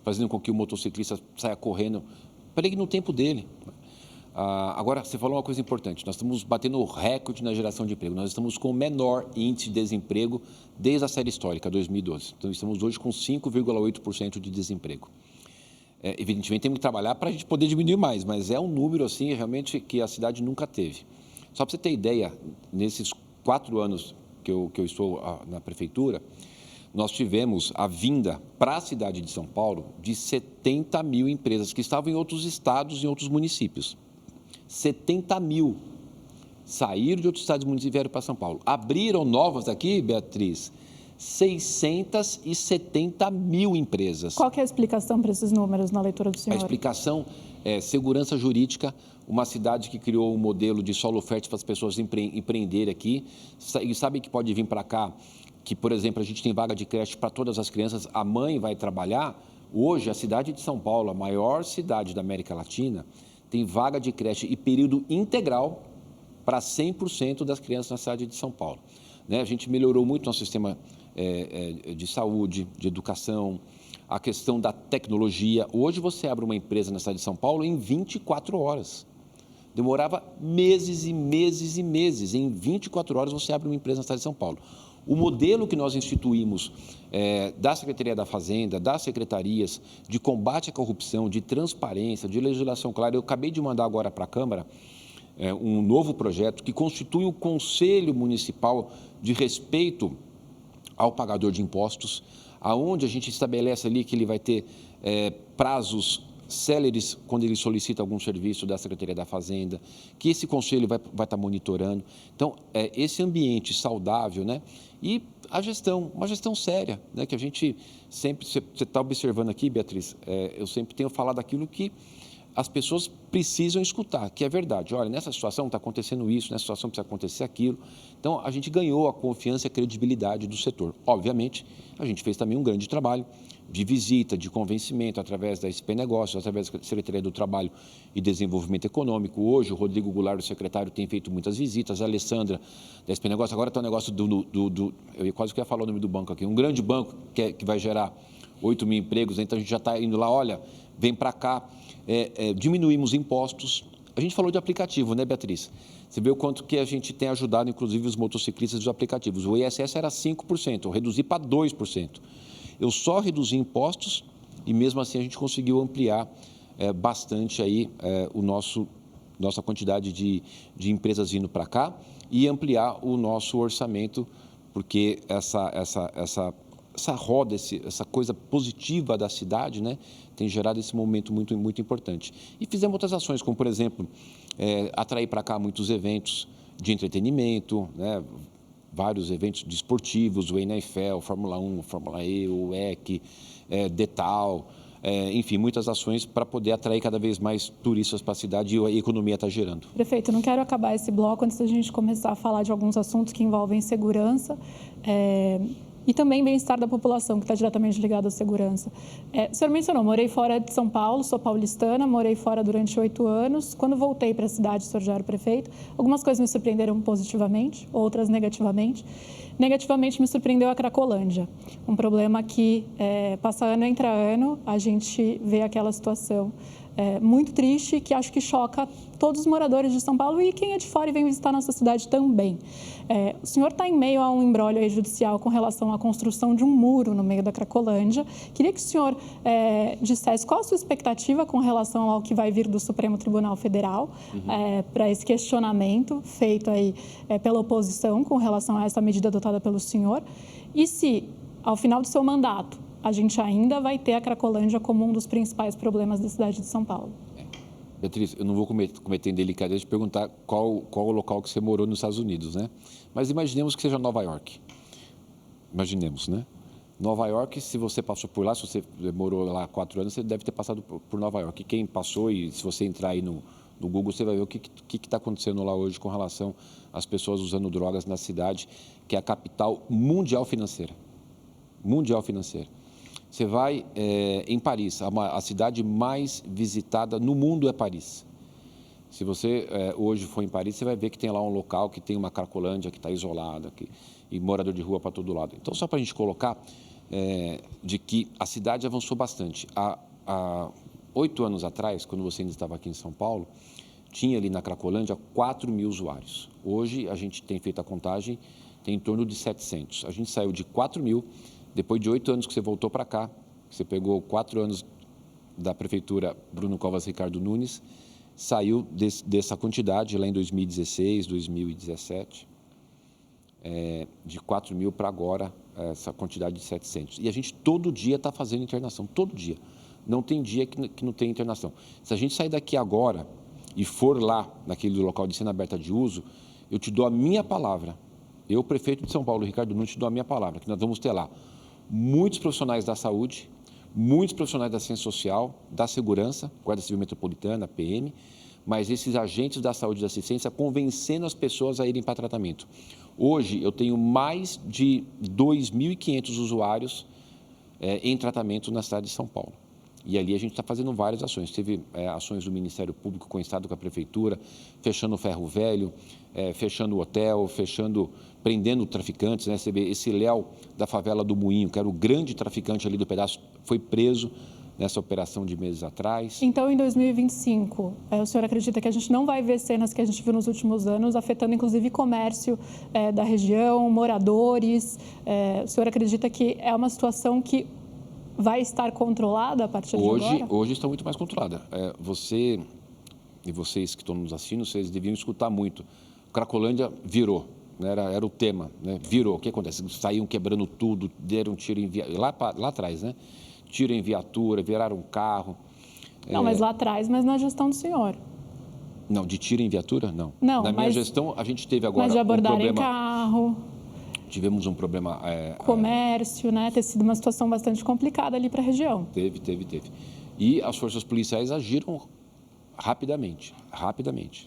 S2: fazendo com que o motociclista saia correndo, pegue no tempo dele. Agora, você falou uma coisa importante, nós estamos batendo o recorde na geração de emprego, nós estamos com o menor índice de desemprego desde a série histórica, 2012. Então, estamos hoje com 5,8% de desemprego. Evidentemente, temos que trabalhar para a gente poder diminuir mais, mas é um número, assim, realmente que a cidade nunca teve. Só para você ter ideia, nesses 4 anos que eu estou na prefeitura, nós tivemos a vinda para a cidade de São Paulo de 70 mil empresas que estavam em outros estados e em outros municípios. 70 mil saíram de outros estados e municípios e vieram para São Paulo. Abriram novas aqui, Beatriz, 670 mil empresas.
S1: Qual que é a explicação para esses números na leitura do senhor?
S2: A explicação é segurança jurídica, uma cidade que criou um modelo de solo fértil para as pessoas empreenderem aqui. E sabem que pode vir para cá, que, por exemplo, a gente tem vaga de creche para todas as crianças, a mãe vai trabalhar. Hoje, a cidade de São Paulo, a maior cidade da América Latina, tem vaga de creche e período integral para 100% das crianças na cidade de São Paulo. Né? A gente melhorou muito nosso sistema de saúde, de educação, a questão da tecnologia. Hoje você abre uma empresa na cidade de São Paulo em 24 horas. Demorava meses e meses e meses. Em 24 horas você abre uma empresa na cidade de São Paulo. O modelo que nós instituímos da Secretaria da Fazenda, das secretarias, de combate à corrupção, de transparência, de legislação clara, eu acabei de mandar agora para a Câmara um novo projeto que constitui o Conselho Municipal de Respeito ao Pagador de Impostos, aonde a gente estabelece ali que ele vai ter prazos céleres quando ele solicita algum serviço da Secretaria da Fazenda, que esse conselho vai estar monitorando. Então, esse ambiente saudável, né? E a gestão, uma gestão séria, né? Que a gente sempre, você está observando aqui, Beatriz, eu sempre tenho falado aquilo que as pessoas precisam escutar, que é verdade. Olha, nessa situação está acontecendo isso, nessa situação precisa acontecer aquilo. Então, a gente ganhou a confiança e a credibilidade do setor. Obviamente, a gente fez também um grande trabalho de visita, de convencimento, através da SP Negócios, através da Secretaria do Trabalho e Desenvolvimento Econômico. Hoje, o Rodrigo Goulart, o secretário, tem feito muitas visitas, a Alessandra, da SP Negócios. Agora está o negócio eu quase que ia falar o nome do banco aqui, um grande banco que vai gerar 8 mil empregos, então a gente já está indo lá, olha, vem para cá, diminuímos impostos. A gente falou de aplicativo, né, Beatriz? Você vê o quanto que a gente tem ajudado, inclusive, os motociclistas dos aplicativos. O ISS era 5%, eu reduzi para 2%. Eu só reduzi impostos e, mesmo assim, a gente conseguiu ampliar bastante aí nossa quantidade de empresas vindo para cá e ampliar o nosso orçamento, porque essa roda, essa coisa positiva da cidade, né, tem gerado esse momento muito, muito importante. E fizemos outras ações, como, por exemplo, atrair para cá muitos eventos de entretenimento, né, vários eventos desportivos, o NFL, Fórmula 1, Fórmula E, o EC, Detal, enfim, muitas ações para poder atrair cada vez mais turistas para a cidade e a economia está gerando.
S1: Prefeito, eu não quero acabar esse bloco antes da gente começar a falar de alguns assuntos que envolvem segurança e também bem-estar da população, que está diretamente ligado à segurança. O senhor mencionou, morei fora de São Paulo, sou paulistana, morei fora durante 8 anos. Quando voltei para a cidade, o senhor já era prefeito, algumas coisas me surpreenderam positivamente, outras negativamente. Negativamente me surpreendeu a Cracolândia, um problema que passa ano entra ano, a gente vê aquela situação muito triste, que acho que choca todos os moradores de São Paulo e quem é de fora e vem visitar nossa cidade também. O senhor está em meio a um imbróglio aí judicial com relação à construção de um muro no meio da Cracolândia. Queria que o senhor dissesse qual a sua expectativa com relação ao que vai vir do Supremo Tribunal Federal para esse questionamento feito aí pela oposição com relação a essa medida adotada pelo senhor. E se, ao final do seu mandato, a gente ainda vai ter a Cracolândia como um dos principais problemas da cidade de São Paulo.
S2: Beatriz, eu não vou cometer indelicadeza de perguntar qual o local que você morou nos Estados Unidos, né? Mas imaginemos que seja Nova York. Imaginemos, né? Nova York, se você passou por lá, se você morou lá 4 anos, você deve ter passado por Nova York. Quem passou, e se você entrar aí no Google, você vai ver o que está acontecendo lá hoje com relação às pessoas usando drogas na cidade, que é a capital mundial financeira. Mundial financeira. Você vai em Paris, a cidade mais visitada no mundo é Paris. Se você hoje for em Paris, você vai ver que tem lá um local que tem uma Cracolândia que está isolada, e morador de rua para todo lado. Então, só para a gente colocar de que a cidade avançou bastante. Há 8 anos atrás, quando você ainda estava aqui em São Paulo, tinha ali na Cracolândia 4 mil usuários. Hoje, a gente tem feito a contagem, tem em torno de 700. A gente saiu de 4 mil. Depois de 8 anos que você voltou para cá, você pegou 4 anos da prefeitura Bruno Covas Ricardo Nunes, saiu dessa quantidade lá em 2016, 2017, de 4 mil para agora, essa quantidade de 700. E a gente todo dia está fazendo internação, todo dia. Não tem dia que não tem internação. Se a gente sair daqui agora e for lá, naquele local de cena aberta de uso, eu te dou a minha palavra. Eu, prefeito de São Paulo, Ricardo Nunes, te dou a minha palavra, que nós vamos ter lá muitos profissionais da saúde, muitos profissionais da ciência social, da segurança, Guarda Civil Metropolitana, PM, mas esses agentes da saúde e da assistência convencendo as pessoas a irem para tratamento. Hoje, eu tenho mais de 2.500 usuários em tratamento na cidade de São Paulo. E ali a gente está fazendo várias ações. Teve ações do Ministério Público com o Estado, com a Prefeitura, fechando o ferro velho, fechando o hotel, prendendo traficantes. Né? Você vê esse Léo da favela do Moinho, que era o grande traficante ali do pedaço, foi preso nessa operação de meses atrás.
S1: Então, em 2025, o senhor acredita que a gente não vai ver cenas que a gente viu nos últimos anos, afetando inclusive comércio da região, moradores? O senhor acredita que é uma situação que vai estar controlada a partir de agora?
S2: Hoje está muito mais controlada. Você e vocês que estão nos assistindo, vocês deviam escutar muito. Cracolândia virou, né? Era o tema, né? Virou. O que acontece? Saíam quebrando tudo, deram tiro em viatura, lá atrás, né? Tiro em viatura, viraram um carro.
S1: Não, mas lá atrás, mas na gestão do senhor.
S2: Não, de tiro em viatura, não.
S1: Não,
S2: na minha gestão, a gente teve agora
S1: mas de abordarem
S2: problema...
S1: carro...
S2: Tivemos um problema...
S1: comércio, né? Ter sido uma situação bastante complicada ali para a região.
S2: Teve. E as forças policiais agiram rapidamente.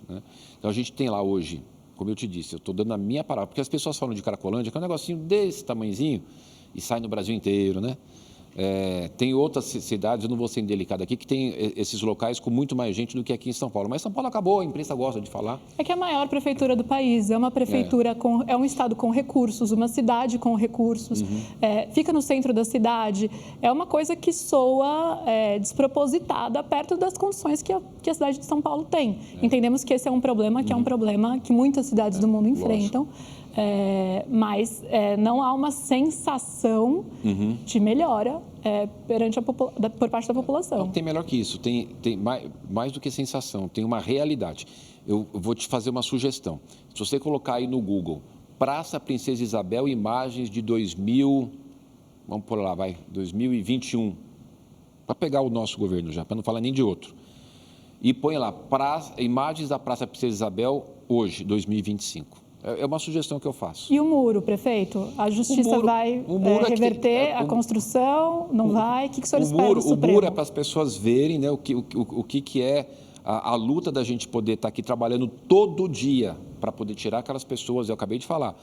S2: Né? Então, a gente tem lá hoje, como eu te disse, eu estou dando a minha palavra, porque as pessoas falam de Cracolândia, que é um negocinho desse tamanhozinho e sai no Brasil inteiro, né? Tem outras cidades, eu não vou ser indelicado aqui, que tem esses locais com muito mais gente do que aqui em São Paulo. Mas São Paulo acabou, a imprensa gosta de falar.
S1: É que é a maior prefeitura do país, é uma prefeitura é um estado com recursos, uma cidade com recursos, fica no centro da cidade. É uma coisa que soa despropositada perto das condições que a cidade de São Paulo tem. Entendemos que esse é um problema, que é um problema que muitas cidades do mundo enfrentam. Mas não há uma sensação de melhora por parte da população.
S2: Não, tem melhor que isso, tem mais do que sensação, tem uma realidade. Eu vou te fazer uma sugestão. Se você colocar aí no Google, Praça Princesa Isabel, imagens de 2021, para pegar o nosso governo já, para não falar nem de outro. E põe lá, imagens da Praça Princesa Isabel hoje, 2025. É uma sugestão que eu faço.
S1: E o muro, prefeito? A justiça vai reverter a construção? Não vai? O que o senhor espera do Supremo?
S2: O muro é para as pessoas verem, né, o que é a luta da gente poder estar aqui trabalhando todo dia para poder tirar aquelas pessoas. Eu acabei de falar,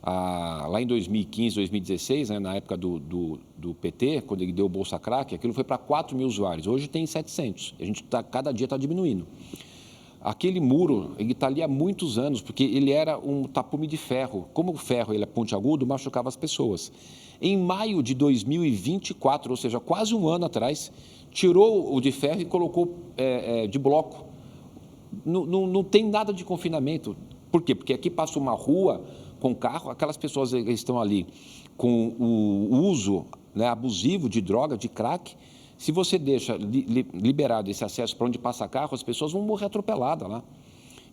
S2: lá em 2015, 2016, né, na época do PT, quando ele deu o Bolsa Crack, aquilo foi para 4 mil usuários. Hoje tem 700. A gente cada dia está diminuindo. aquele muro, ele está ali há muitos anos, porque ele era um tapume de ferro. Como o ferro ele é pontiagudo, machucava as pessoas. Em maio de 2024, ou seja, quase um ano atrás, tirou o de ferro e colocou de bloco. Não tem nada de confinamento. Por quê? Porque aqui passa uma rua com carro, aquelas pessoas que estão ali com o uso, né, abusivo de droga, de crack. Se você deixa liberado esse acesso para onde passa carro, as pessoas vão morrer atropeladas lá.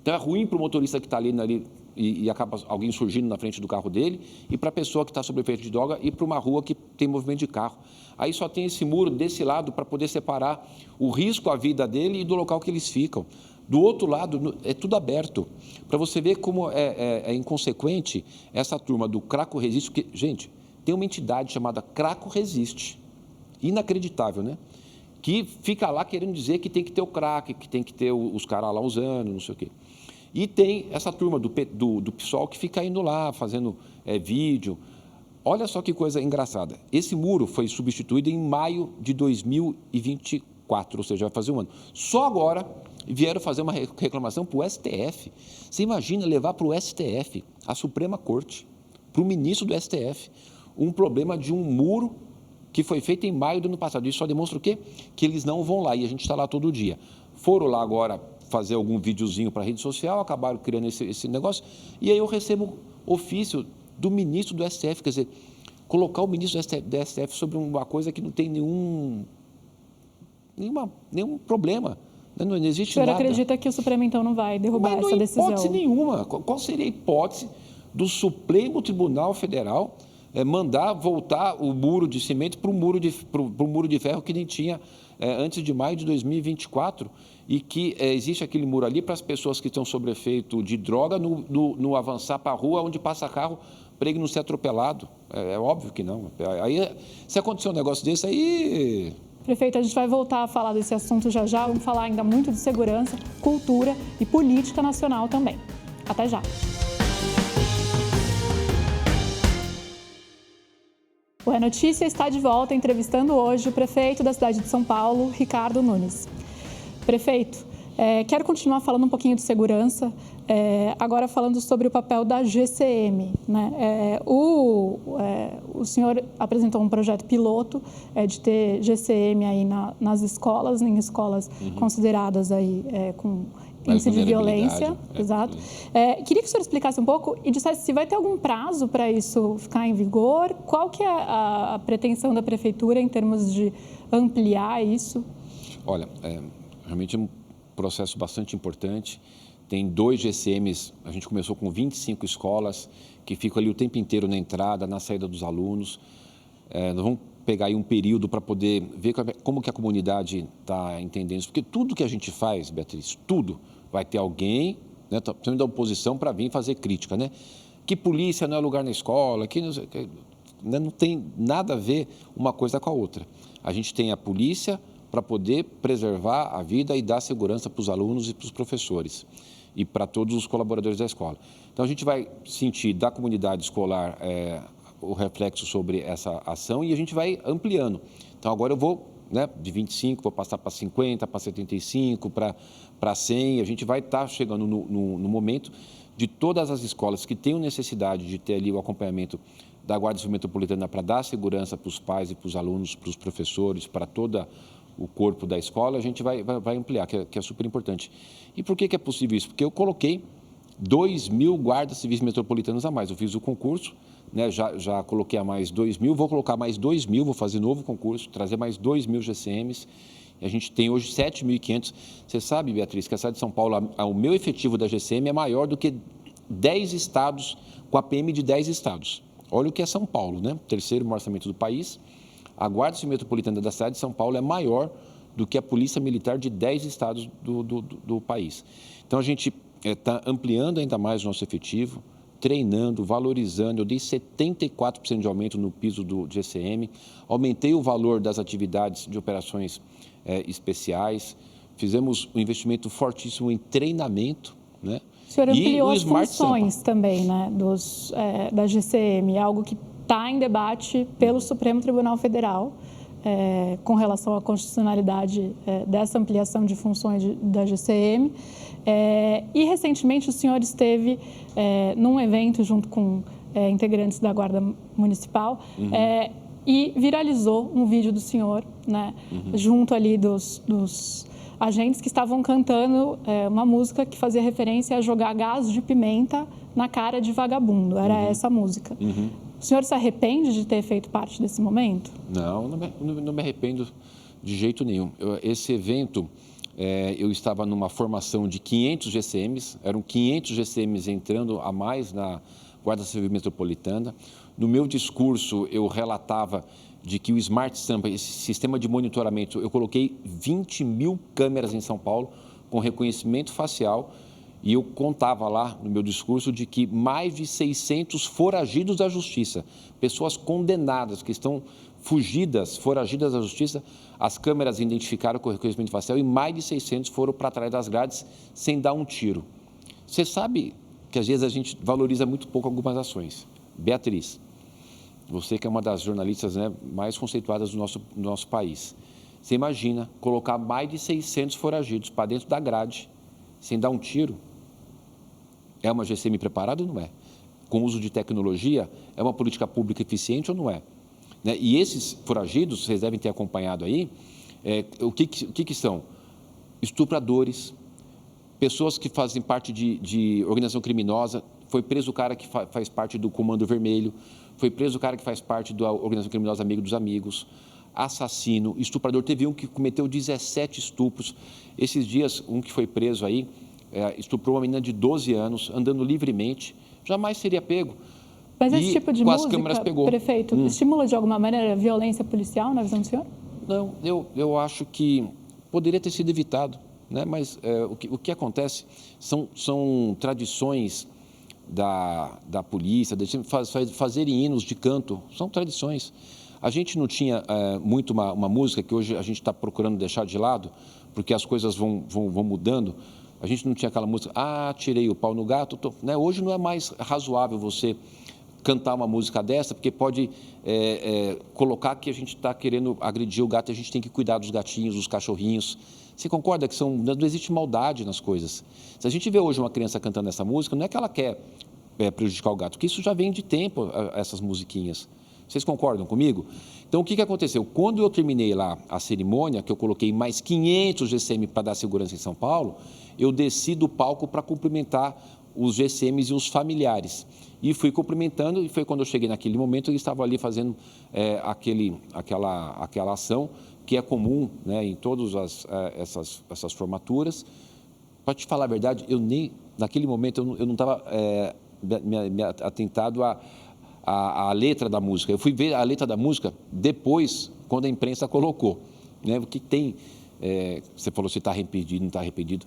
S2: Então é ruim para o motorista que está ali e acaba alguém surgindo na frente do carro dele, e para a pessoa que está sob efeito de droga e para uma rua que tem movimento de carro. Aí só tem esse muro desse lado para poder separar o risco à vida dele e do local que eles ficam. Do outro lado, é tudo aberto. Para você ver como é inconsequente essa turma do Craco Resiste, porque, gente, tem uma entidade chamada Craco Resiste. Inacreditável, né? Que fica lá querendo dizer que tem que ter o crack, que tem que ter os caras lá usando, não sei o quê. E tem essa turma do PSOL que fica indo lá, fazendo vídeo. Olha só que coisa engraçada. Esse muro foi substituído em maio de 2024, ou seja, vai fazer um ano. Só agora vieram fazer uma reclamação para o STF. Você imagina levar para o STF, a Suprema Corte, para o ministro do STF, um problema de um muro que foi feito em maio do ano passado. Isso só demonstra o quê? Que eles não vão lá, e a gente está lá todo dia. Foram lá agora fazer algum videozinho para a rede social, acabaram criando esse negócio, e aí eu recebo ofício do ministro do STF, quer dizer, colocar o ministro do STF sobre uma coisa que não tem nenhum problema, né? Não existe nada.
S1: O senhor acredita que o Supremo, então, não vai derrubar essa decisão?
S2: Não hipótese nenhuma. Qual seria a hipótese do Supremo Tribunal Federal mandar voltar o muro de cimento para o muro de ferro que nem tinha antes de maio de 2024, e que existe aquele muro ali para as pessoas que estão sob efeito de droga no avançar para a rua onde passa carro para ele não ser atropelado. É óbvio que não. Aí, se acontecer um negócio desse, aí...
S1: Prefeito, a gente vai voltar a falar desse assunto já já. Vamos falar ainda muito de segurança, cultura e política nacional também. Até já. O É Notícia está de volta entrevistando hoje o prefeito da cidade de São Paulo, Ricardo Nunes. Prefeito, quero continuar falando um pouquinho de segurança, agora falando sobre o papel da GCM, né? O senhor apresentou um projeto piloto de ter GCM aí nas escolas, em escolas consideradas aí com índice de violência, exato. Queria que o senhor explicasse um pouco e dissesse se vai ter algum prazo para isso ficar em vigor, qual que é a pretensão da prefeitura em termos de ampliar isso?
S2: Olha, realmente é um processo bastante importante. Tem 2 GCMs, a gente começou com 25 escolas que ficam ali o tempo inteiro na entrada, na saída dos alunos. Nós vamos pegar aí um período para poder ver como que a comunidade está entendendo isso. Porque tudo que a gente faz, Beatriz, tudo, vai ter alguém, né, principalmente da oposição, para vir fazer crítica, né? Que polícia não é lugar na escola, não tem nada a ver uma coisa com a outra. A gente tem a polícia para poder preservar a vida e dar segurança para os alunos e para os professores e para todos os colaboradores da escola. Então, a gente vai sentir da comunidade escolar o reflexo sobre essa ação e a gente vai ampliando. Então, agora eu vou, né, de 25, vou passar para 50, para 75, para 100. A gente vai estar chegando no momento de todas as escolas que tenham necessidade de ter ali o acompanhamento da Guarda Civil Metropolitana para dar segurança para os pais e para os alunos, para os professores, para todo o corpo da escola, a gente vai ampliar, que é super importante. E por que é possível isso? Porque eu coloquei 2.000 guardas civis metropolitanos a mais. Eu fiz o concurso, né, já coloquei a mais 2.000, vou colocar mais 2.000, vou fazer novo concurso, trazer mais 2.000 GCMs. E a gente tem hoje 7.500. Você sabe, Beatriz, que a cidade de São Paulo, o meu efetivo da GCM é maior do que 10 estados, com a PM de 10 estados. Olha o que é São Paulo, né? Terceiro maior orçamento do país. A Guarda Civil Metropolitana da cidade de São Paulo é maior do que a Polícia Militar de 10 estados do país. Então, a gente está ampliando ainda mais o nosso efetivo, treinando, valorizando. Eu dei 74% de aumento no piso do GCM, aumentei o valor das atividades de operações especiais, fizemos um investimento fortíssimo em treinamento, né?
S1: O senhor ampliou as funções também, né, da GCM, algo que está em debate pelo Supremo Tribunal Federal. com relação à constitucionalidade dessa ampliação de funções da GCM. E, recentemente, o senhor esteve num evento junto com integrantes da Guarda Municipal e viralizou um vídeo do senhor, né, junto ali dos agentes que estavam cantando uma música que fazia referência a jogar gás de pimenta na cara de vagabundo. Era essa a música. O senhor se arrepende de ter feito parte desse momento?
S2: Não me arrependo de jeito nenhum. Esse evento, eu estava numa formação de 500 GCMs, eram 500 GCMs entrando a mais na Guarda Civil Metropolitana. No meu discurso, eu relatava de que o Smart Sampa, esse sistema de monitoramento, eu coloquei 20 mil câmeras em São Paulo com reconhecimento facial e eu contava lá no meu discurso de que mais de 600 foragidos da justiça, pessoas condenadas que estão foragidas da justiça, as câmeras identificaram com reconhecimento facial e mais de 600 foram para trás das grades sem dar um tiro. Você sabe que às vezes a gente valoriza muito pouco algumas ações. Beatriz, você que é uma das jornalistas, né, mais conceituadas do nosso país, você imagina colocar mais de 600 foragidos para dentro da grade sem dar um tiro? É uma GCM preparada ou não é? Com uso de tecnologia, é uma política pública eficiente ou não é? Né? E esses foragidos, vocês devem ter acompanhado aí, o que são? Estupradores, pessoas que fazem parte de organização criminosa. Foi preso o cara que faz parte do Comando Vermelho, foi preso o cara que faz parte da organização criminosa Amigo dos Amigos, assassino, estuprador. Teve um que cometeu 17 estupros. Esses dias, um que foi preso aí, estuprou uma menina de 12 anos, andando livremente, jamais seria pego.
S1: Mas esse tipo de música,
S2: as câmeras pegou.
S1: Prefeito, estimula de alguma maneira a violência policial na visão do senhor?
S2: Não, eu acho que poderia ter sido evitado, né? Mas o que acontece são tradições da polícia, fazerem hinos de canto, são tradições. A gente não tinha muito uma música que hoje a gente está procurando deixar de lado, porque as coisas vão mudando. A gente não tinha aquela música, tirei o pau no gato. Né? Hoje não é mais razoável você cantar uma música dessa, porque pode colocar que a gente está querendo agredir o gato e a gente tem que cuidar dos gatinhos, dos cachorrinhos. Você concorda que não existe maldade nas coisas? Se a gente vê hoje uma criança cantando essa música, não é que ela quer prejudicar o gato, porque isso já vem de tempo, essas musiquinhas. Vocês concordam comigo? Então, o que aconteceu? Quando eu terminei lá a cerimônia, que eu coloquei mais 500 GCM para dar segurança em São Paulo, eu desci do palco para cumprimentar os GCMs e os familiares. E fui cumprimentando, e foi quando eu cheguei naquele momento, eles estavam ali fazendo aquela ação que é comum, né, em todas essas formaturas. Para te falar a verdade, naquele momento eu não estava me atentado à letra da música. Eu fui ver a letra da música depois, quando a imprensa colocou. Né, o que tem, você falou se está arrependido, não está arrependido.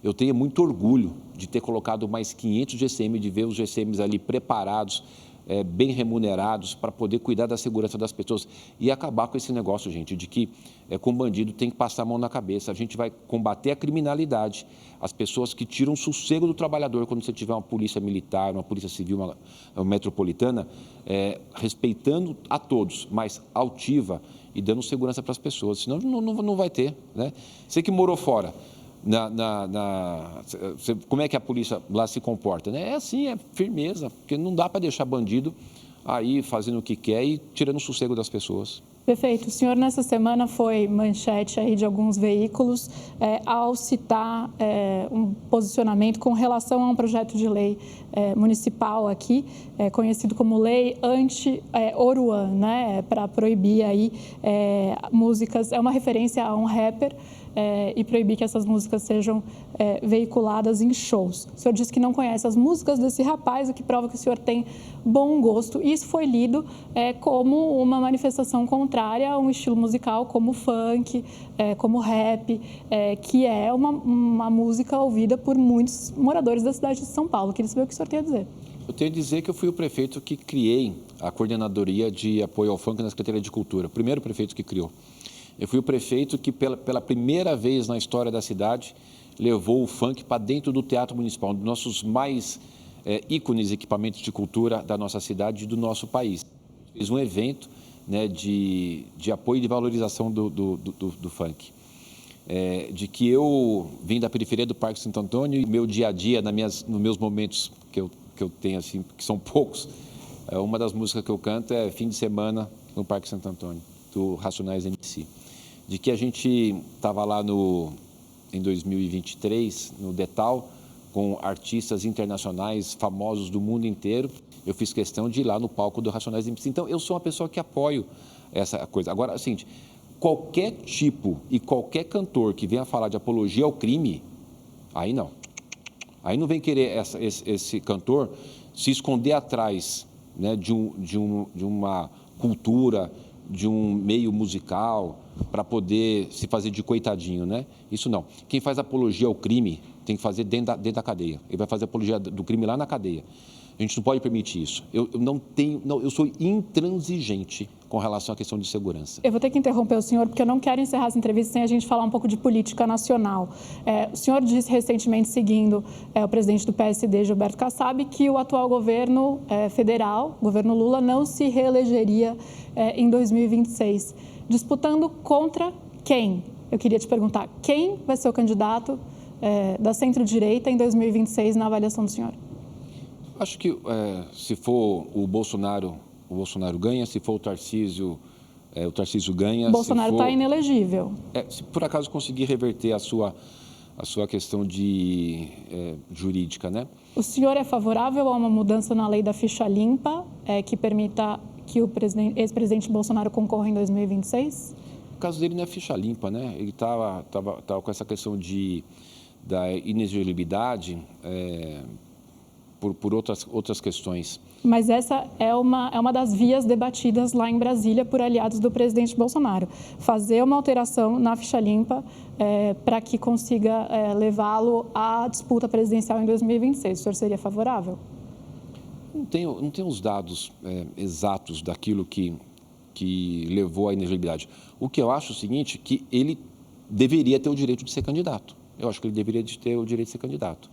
S2: Eu tenho muito orgulho de ter colocado mais 500 GCM, de ver os GCMs ali preparados, bem remunerados, para poder cuidar da segurança das pessoas e acabar com esse negócio, gente, de que com bandido tem que passar a mão na cabeça. A gente vai combater a criminalidade, as pessoas que tiram o sossego do trabalhador quando você tiver uma polícia militar, uma polícia civil, uma metropolitana, respeitando a todos, mas altiva e dando segurança para as pessoas, senão não vai ter, né? Você que morou fora, como é que a polícia lá se comporta, né? É assim, é firmeza, porque não dá para deixar bandido aí fazendo o que quer e tirando o sossego das pessoas.
S1: Perfeito. O senhor, nessa semana, foi manchete aí de alguns veículos ao citar um posicionamento com relação a um projeto de lei municipal aqui, conhecido como Lei Anti-Oruan, né? Para proibir aí músicas, é uma referência a um rapper, e proibir que essas músicas sejam veiculadas em shows. O senhor disse que não conhece as músicas desse rapaz, o que prova que o senhor tem bom gosto. E isso foi lido como uma manifestação contrária a um estilo musical como funk, como rap, que é uma música ouvida por muitos moradores da cidade de São Paulo. Queria saber o que o senhor tem a dizer.
S2: Eu tenho a dizer que eu fui o prefeito que criei a coordenadoria de apoio ao funk na Secretaria de Cultura, o primeiro prefeito que criou. Eu fui o prefeito que, pela primeira vez na história da cidade, levou o funk para dentro do Teatro Municipal, um dos nossos mais ícones equipamentos de cultura da nossa cidade e do nosso país. Fiz um evento né, de apoio e de valorização do funk. De que eu vim da periferia do Parque Santo Antônio e meu dia a dia, nos meus momentos que eu tenho, assim, que são poucos, uma das músicas que eu canto é Fim de Semana no Parque Santo Antônio, do Racionais MC. De que a gente estava lá em 2023, no Detal, com artistas internacionais famosos do mundo inteiro. Eu fiz questão de ir lá no palco do Racionais MC. Então, eu sou uma pessoa que apoio essa coisa. Agora, assim, qualquer tipo e qualquer cantor que venha falar de apologia ao crime, aí não. Aí não vem querer esse cantor se esconder atrás, né, de uma cultura, de um meio musical, para poder se fazer de coitadinho, né? Isso não. Quem faz apologia ao crime tem que fazer dentro da cadeia. Ele vai fazer apologia do crime lá na cadeia. A gente não pode permitir isso. Eu sou intransigente com relação à questão de segurança.
S1: Eu vou ter que interromper o senhor, porque eu não quero encerrar essa entrevista sem a gente falar um pouco de política nacional. O senhor disse recentemente, seguindo o presidente do PSD, Gilberto Kassab, que o atual governo federal, governo Lula, não se reelegeria em 2026. Disputando contra quem? Eu queria te perguntar, quem vai ser o candidato da centro-direita em 2026 na avaliação do senhor?
S2: Acho que se for o Bolsonaro ganha, se for o Tarcísio ganha.
S1: O Bolsonaro está inelegível.
S2: Se por acaso conseguir reverter a sua questão jurídica, né?
S1: O senhor é favorável a uma mudança na lei da ficha limpa que permita que o ex-presidente Bolsonaro concorra em 2026?
S2: O caso dele não é ficha limpa, né? Ele estava com essa questão da inelegibilidade por outras questões.
S1: Mas essa é uma das vias debatidas lá em Brasília por aliados do presidente Bolsonaro. Fazer uma alteração na ficha limpa para que consiga levá-lo à disputa presidencial em 2026. O senhor seria favorável?
S2: Não tenho os dados exatos daquilo que levou à inelegibilidade. O que eu acho é o seguinte, que ele deveria ter o direito de ser candidato. Eu acho que ele deveria ter o direito de ser candidato.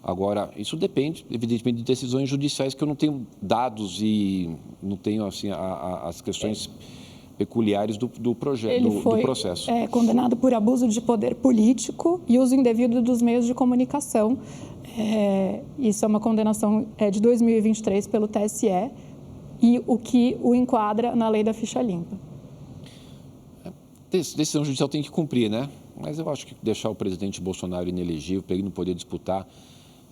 S2: Agora, isso depende, evidentemente, de decisões judiciais que eu não tenho dados e não tenho assim, as questões peculiares do projeto, do processo.
S1: Ele foi condenado por abuso de poder político e uso indevido dos meios de comunicação. Isso é uma condenação de 2023 pelo TSE e o que o enquadra na lei da ficha limpa.
S2: Decisão judicial tem que cumprir, né? Mas eu acho que deixar o presidente Bolsonaro inelegível, para ele não poder disputar,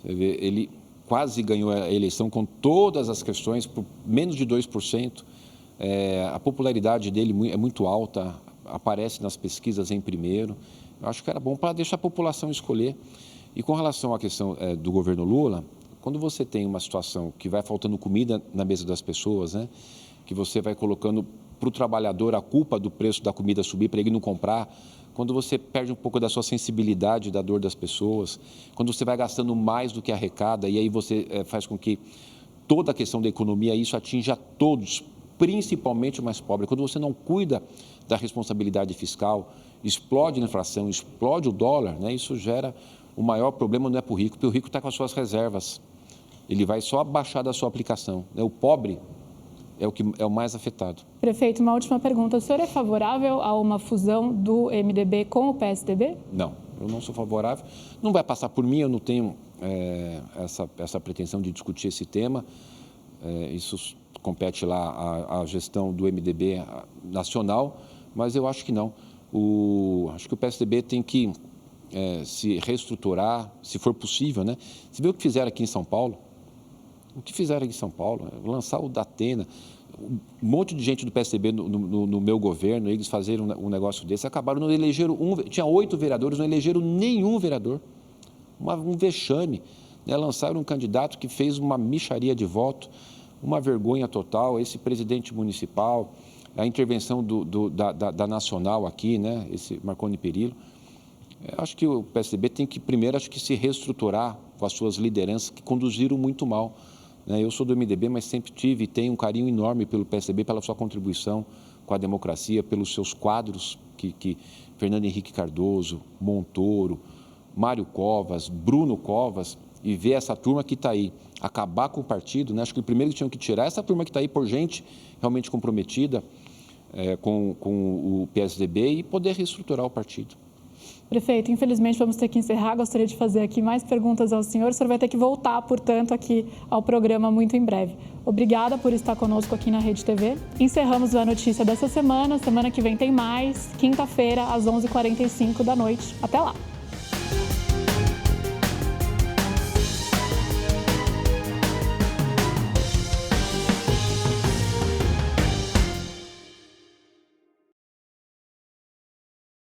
S2: ele quase ganhou a eleição com todas as questões, por menos de 2%. A popularidade dele é muito alta, aparece nas pesquisas em primeiro. Eu acho que era bom para deixar a população escolher. E com relação à questão do governo Lula, quando você tem uma situação que vai faltando comida na mesa das pessoas, né, que você vai colocando para o trabalhador a culpa do preço da comida subir para ele não comprar, quando você perde um pouco da sua sensibilidade da dor das pessoas, quando você vai gastando mais do que arrecada e aí você faz com que toda a questão da economia, isso atinja todos, principalmente o mais pobre. Quando você não cuida da responsabilidade fiscal, explode a inflação, explode o dólar, né? Isso gera o maior problema, não é para o rico, porque o rico está com as suas reservas. Ele vai só abaixar da sua aplicação, né? O pobre é o mais afetado.
S1: Prefeito, uma última pergunta. O senhor é favorável a uma fusão do MDB com o PSDB?
S2: Não, eu não sou favorável. Não vai passar por mim, eu não tenho essa pretensão de discutir esse tema. Isso compete lá à gestão do MDB nacional, mas eu acho que não. Acho que o PSDB tem que se reestruturar, se for possível, né? Você vê o que fizeram aqui em São Paulo? O que fizeram aqui em São Paulo? Lançar o Datena. Um monte de gente do PSDB no meu governo, eles fazeram um negócio desse, acabaram, não elegeram tinha 8 vereadores, não elegeram nenhum vereador. Um vexame. Né? Lançaram um candidato que fez uma mixaria de voto, uma vergonha total, esse presidente municipal, a intervenção da Nacional aqui, né? Esse Marconi Perillo. Acho que o PSDB tem que, primeiro, se reestruturar com as suas lideranças que conduziram muito mal. Eu sou do MDB, mas sempre tive e tenho um carinho enorme pelo PSDB, pela sua contribuição com a democracia, pelos seus quadros, que Fernando Henrique Cardoso, Montoro, Mário Covas, Bruno Covas, e ver essa turma que está aí, acabar com o partido, né? Acho que o primeiro que tinham que tirar essa turma que está aí por gente realmente comprometida, com o PSDB e poder reestruturar o partido.
S1: Prefeito, infelizmente vamos ter que encerrar. Gostaria de fazer aqui mais perguntas ao senhor. O senhor vai ter que voltar, portanto, aqui ao programa muito em breve. Obrigada por estar conosco aqui na Rede TV. Encerramos a notícia dessa semana. Semana que vem tem mais. Quinta-feira, às 11h45 da noite. Até lá!